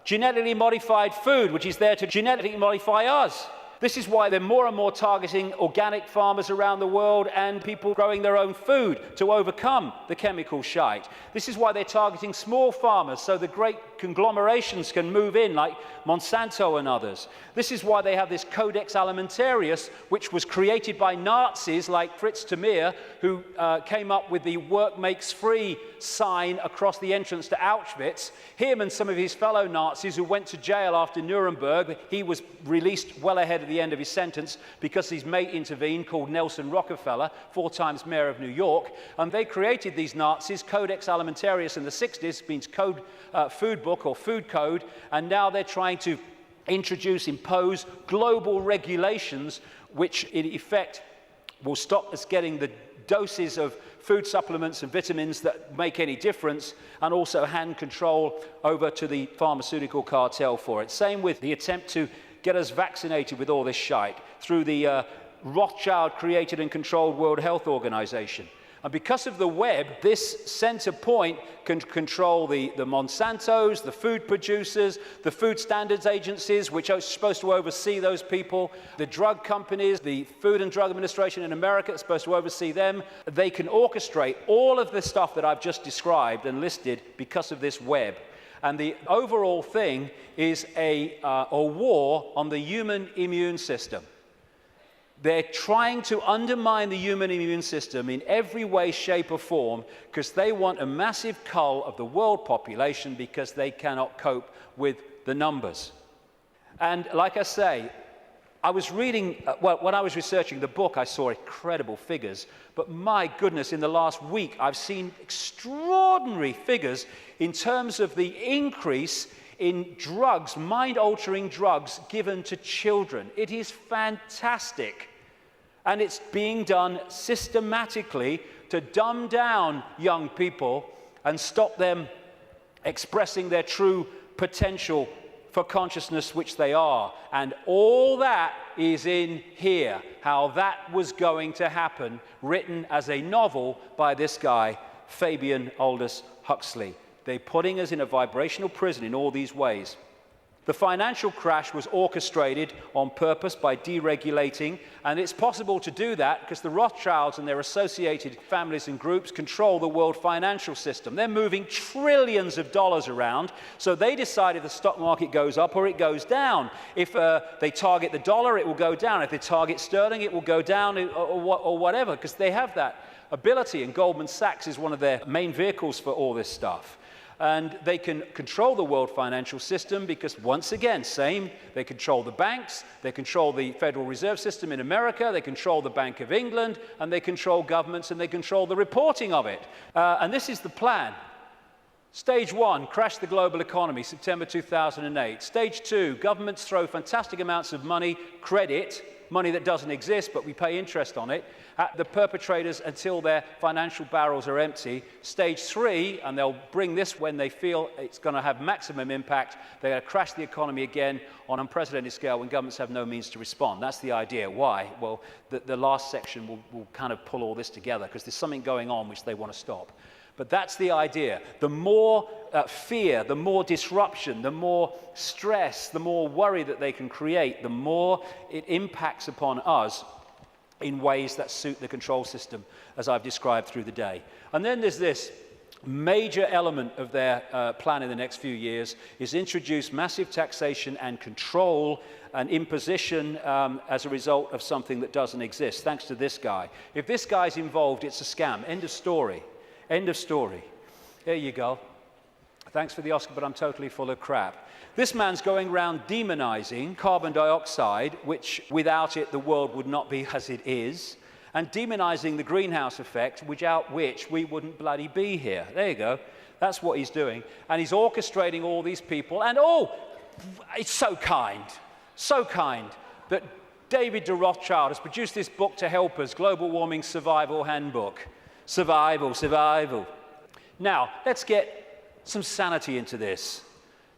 genetically modified food, which is there to genetically modify us. This is why they're more and more targeting organic farmers around the world and people growing their own food to overcome the chemical shite. This is why they're targeting small farmers so the great conglomerations can move in, like Monsanto and others. This is why they have this Codex Alimentarius, which was created by Nazis like Fritz Tamir, who came up with the work makes free sign across the entrance to Auschwitz. Him and some of his fellow Nazis who went to jail after Nuremberg, he was released well ahead of the end of his sentence because his mate intervened, called Nelson Rockefeller, 4 times mayor of New York, and they created these Nazis. Codex Alimentarius in the 60s means code, food book or food code, and now they're trying to impose global regulations which in effect will stop us getting the doses of food supplements and vitamins that make any difference, and also hand control over to the pharmaceutical cartel for it. Same with the attempt to get us vaccinated with all this shite through the Rothschild-created and controlled World Health Organization. And because of the web, this center point can control the Monsantos, the food producers, the food standards agencies, which are supposed to oversee those people, the drug companies, the Food and Drug Administration in America is supposed to oversee them. They can orchestrate all of the stuff that I've just described and listed because of this web. And the overall thing is a war on the human immune system. They're trying to undermine the human immune system in every way, shape, or form because they want a massive cull of the world population because they cannot cope with the numbers. And like I say, I was reading, when I was researching the book, I saw incredible figures. But my goodness, in the last week, I've seen extraordinary figures in terms of the increase in drugs, mind-altering drugs given to children. It is fantastic. And it's being done systematically to dumb down young people and stop them expressing their true potential for consciousness, which they are. And all that is in here, how that was going to happen, written as a novel by this guy, Fabian Aldous Huxley. They're putting us in a vibrational prison in all these ways. The financial crash was orchestrated on purpose by deregulating, and it's possible to do that because the Rothschilds and their associated families and groups control the world financial system. They're moving trillions of dollars around, so they decide if the stock market goes up or it goes down. If they target the dollar, it will go down. If they target sterling, it will go down or whatever, because they have that ability, and Goldman Sachs is one of their main vehicles for all this stuff. And they can control the world financial system because, once again, they control the banks, they control the Federal Reserve System in America, they control the Bank of England, and they control governments, and they control the reporting of it. And this is the plan. Stage 1, crash the global economy, September 2008. Stage 2, governments throw fantastic amounts of money, credit, money that doesn't exist, but we pay interest on it, at the perpetrators until their financial barrels are empty. Stage 3, and they'll bring this when they feel it's going to have maximum impact, they're going to crash the economy again on an unprecedented scale when governments have no means to respond. That's the idea. Why? Well, the last section will kind of pull all this together because there's something going on which they want to stop. But that's the idea. The more fear, the more disruption, the more stress, the more worry that they can create, the more it impacts upon us in ways that suit the control system, as I've described through the day. And then there's this major element of their plan in the next few years is introduce massive taxation and control and imposition as a result of something that doesn't exist, thanks to this guy. If this guy's involved, it's a scam. End of story. End of story. There you go. Thanks for the Oscar, but I'm totally full of crap. This man's going around demonizing carbon dioxide, which without it the world would not be as it is, and demonizing the greenhouse effect, without which we wouldn't bloody be here. There you go. That's what he's doing. And he's orchestrating all these people. And it's so kind that David de Rothschild has produced this book to help us, Global Warming Survival Handbook. Survival. Now, let's get some sanity into this.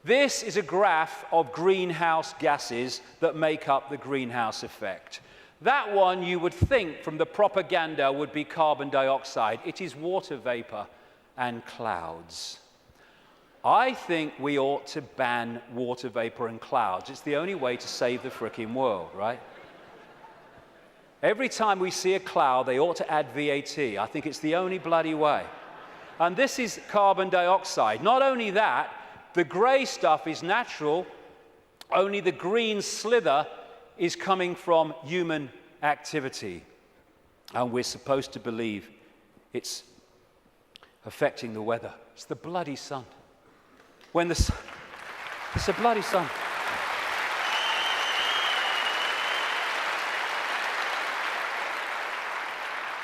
This is a graph of greenhouse gases that make up the greenhouse effect. That one, you would think from the propaganda, would be carbon dioxide. It is water vapor and clouds. I think we ought to ban water vapor and clouds. It's the only way to save the frickin' world, right? Every time we see a cloud, they ought to add VAT. I think it's the only bloody way. And this is carbon dioxide. Not only that, the grey stuff is natural, only the green slither is coming from human activity. And we're supposed to believe it's affecting the weather. It's the bloody sun. It's the bloody sun.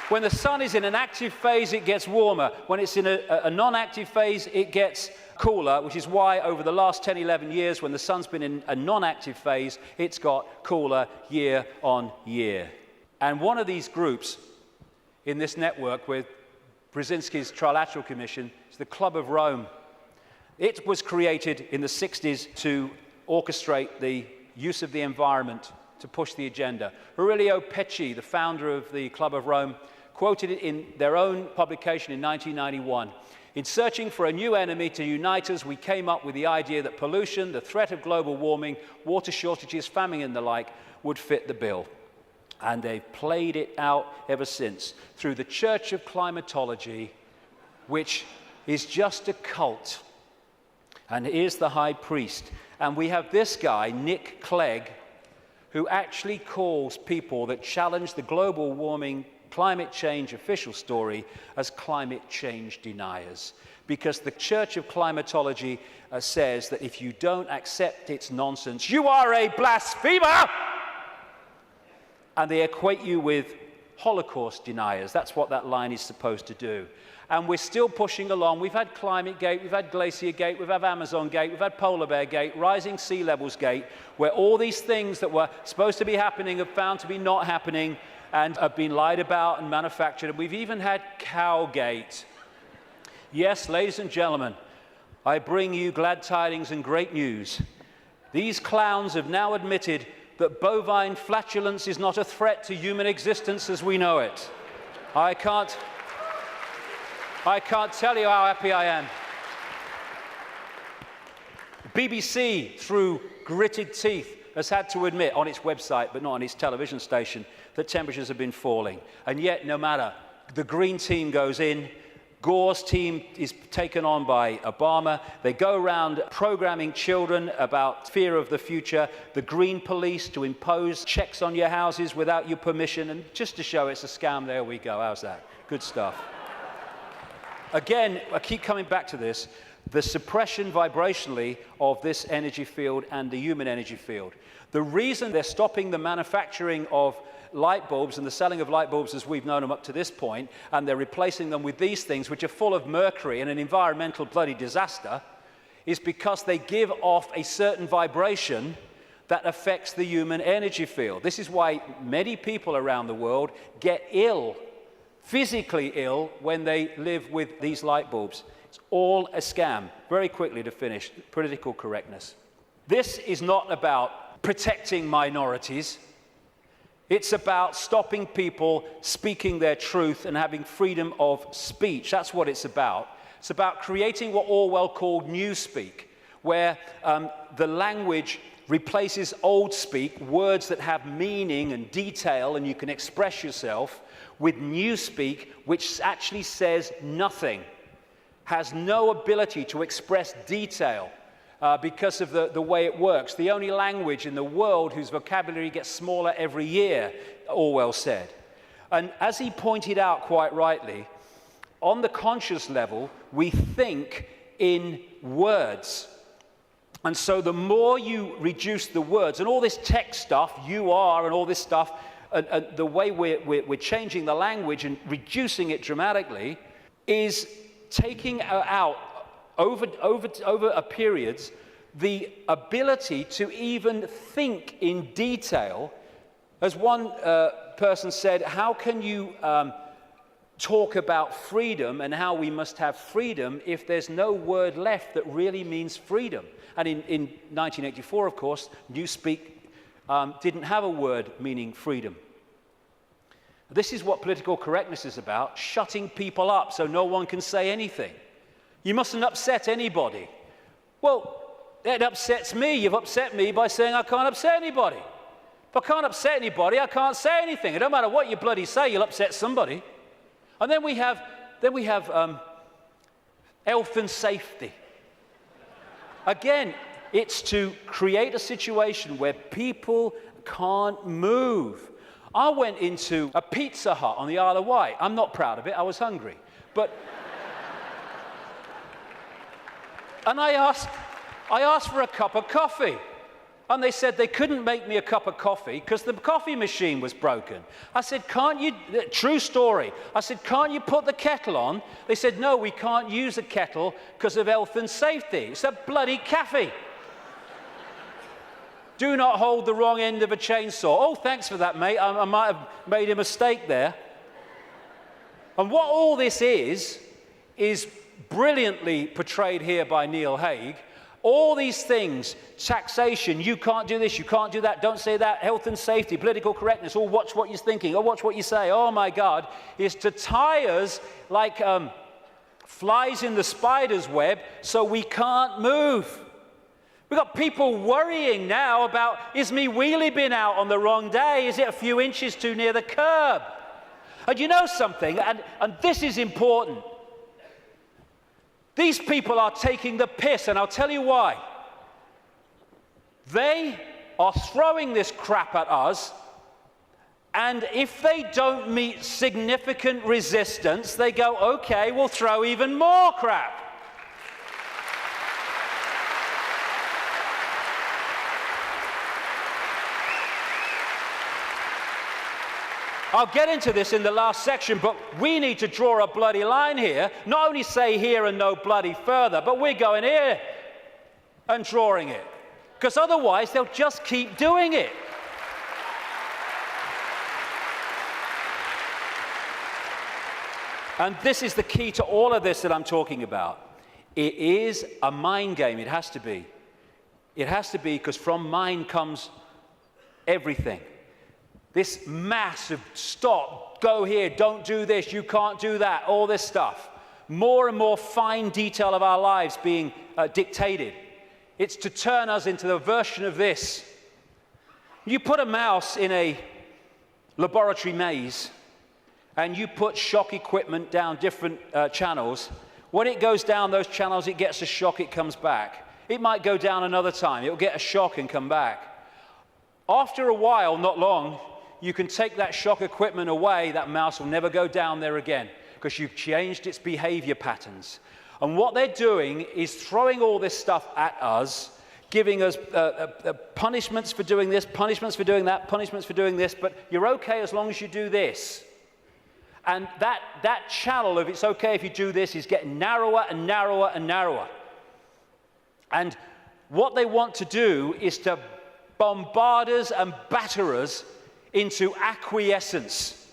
When the sun is in an active phase, it gets warmer. When it's in a non-active phase, it gets cooler, which is why over the last 10, 11 years, when the sun's been in a non-active phase, it's got cooler year on year. And one of these groups in this network with Brzezinski's Trilateral Commission is the Club of Rome. It was created in the 60s to orchestrate the use of the environment to push the agenda. Aurelio Pecci, the founder of the Club of Rome, quoted it in their own publication in 1991. In searching for a new enemy to unite us, we came up with the idea that pollution, the threat of global warming, water shortages, famine and the like would fit the bill. And they've played it out ever since through the Church of Climatology, which is just a cult. And here's the high priest. And we have this guy, Nick Clegg, who actually calls people that challenge the global warming climate change official story as climate change deniers. Because the Church of Climatology says that if you don't accept its nonsense, you are a blasphemer! And they equate you with Holocaust deniers. That's what that line is supposed to do. And we're still pushing along. We've had Climate Gate, we've had Glacier Gate, we've had Amazon Gate, we've had Polar Bear Gate, Rising Sea Levels Gate, where all these things that were supposed to be happening have found to be not happening and have been lied about and manufactured. And we've even had Cowgate. Yes, ladies and gentlemen, I bring you glad tidings and great news. These clowns have now admitted that bovine flatulence is not a threat to human existence as we know it. I can't tell you how happy I am. BBC, through gritted teeth, has had to admit on its website, but not on its television station, that temperatures have been falling. And yet, no matter, the Green team goes in, Gore's team is taken on by Obama. They go around programming children about fear of the future, the Green police to impose checks on your houses without your permission, and just to show it's a scam, there we go. How's that? Good stuff. Again, I keep coming back to this, the suppression vibrationally of this energy field and the human energy field. The reason they're stopping the manufacturing of light bulbs and the selling of light bulbs as we've known them up to this point, and they're replacing them with these things which are full of mercury and an environmental bloody disaster, is because they give off a certain vibration that affects the human energy field. This is why many people around the world get ill, physically ill, when they live with these light bulbs. It's all a scam. Very quickly to finish, political correctness. This is not about protecting minorities. It's about stopping people speaking their truth and having freedom of speech. That's what it's about. It's about creating what Orwell called newspeak, where the language replaces old speak, words that have meaning and detail and you can express yourself, with newspeak, which actually says nothing, has no ability to express detail because of the way it works. The only language in the world whose vocabulary gets smaller every year, Orwell said. And as he pointed out quite rightly, on the conscious level, we think in words. And so the more you reduce the words, and all this tech stuff, you are, and all this stuff, and the way we're changing the language and reducing it dramatically, is taking out, over a periods, the ability to even think in detail. As one person said, how can you talk about freedom and how we must have freedom if there's no word left that really means freedom? And in 1984, of course, newspeak didn't have a word meaning freedom. This is what political correctness is about, shutting people up so no one can say anything. You mustn't upset anybody. Well, it upsets me. You've upset me by saying I can't upset anybody. If I can't upset anybody, I can't say anything. It don't matter what you bloody say, you'll upset somebody. And then we have health and safety. Again, it's to create a situation where people can't move. I went into a Pizza Hut on the Isle of Wight. I'm not proud of it, I was hungry. And I asked for a cup of coffee. And they said they couldn't make me a cup of coffee because the coffee machine was broken. I said, can't you, true story, I said, can't you put the kettle on? They said, no, we can't use a kettle because of health and safety. It's a bloody cafe. Do not hold the wrong end of a chainsaw. Oh, thanks for that, mate. I might have made a mistake there. And what all this is brilliantly portrayed here by Neil Haig. All these things, taxation, you can't do this, you can't do that, don't say that, health and safety, political correctness, oh, watch what you're thinking, oh, watch what you say, oh my God, is to tie us like flies in the spider's web so we can't move. We've got people worrying now about, is me wheelie bin out on the wrong day? Is it a few inches too near the curb? And you know something, and this is important. These people are taking the piss, and I'll tell you why. They are throwing this crap at us, and if they don't meet significant resistance, they go, okay, we'll throw even more crap. I'll get into this in the last section, but we need to draw a bloody line here. Not only say here and no bloody further, but we're going here and drawing it. Because otherwise, they'll just keep doing it. And this is the key to all of this that I'm talking about. It is a mind game. It has to be. It has to be, because from mind comes everything. This massive stop, go here, don't do this, you can't do that, all this stuff. More and more fine detail of our lives being dictated. It's to turn us into the version of this. You put a mouse in a laboratory maze and you put shock equipment down different channels. When it goes down those channels, it gets a shock, it comes back. It might go down another time, it'll get a shock and come back. After a while, not long, you can take that shock equipment away, that mouse will never go down there again because you've changed its behavior patterns. And what they're doing is throwing all this stuff at us, giving us punishments for doing this, punishments for doing that, punishments for doing this, but you're okay as long as you do this. And that channel of it's okay if you do this is getting narrower and narrower and narrower. And what they want to do is to bombard us and batter us into acquiescence.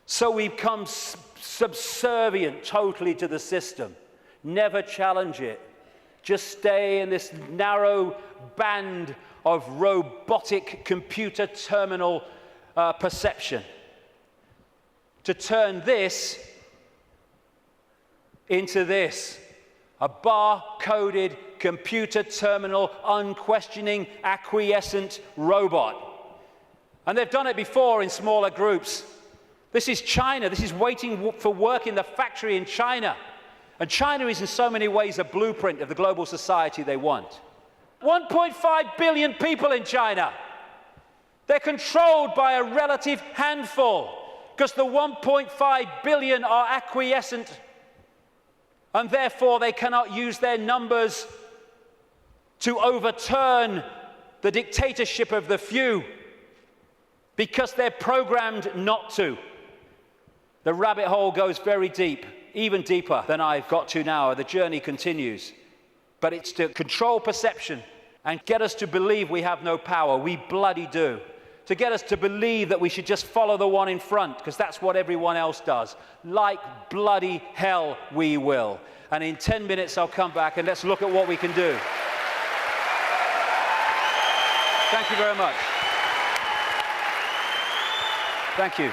So we become subservient totally to the system. Never challenge it. Just stay in this narrow band of robotic computer terminal perception. To turn this into this. A bar-coded, computer terminal, unquestioning, acquiescent robot. And they've done it before in smaller groups. This is China. This is waiting for work in the factory in China. And China is in so many ways a blueprint of the global society they want. 1.5 billion people in China. They're controlled by a relative handful because the 1.5 billion are acquiescent, and therefore they cannot use their numbers to overturn the dictatorship of the few because they're programmed not to. The rabbit hole goes very deep, even deeper than I've got to now. The journey continues. But it's to control perception and get us to believe we have no power. We bloody do. To get us to believe that we should just follow the one in front, because that's what everyone else does. Like bloody hell we will. And in 10 minutes I'll come back and let's look at what we can do. Thank you very much. Thank you.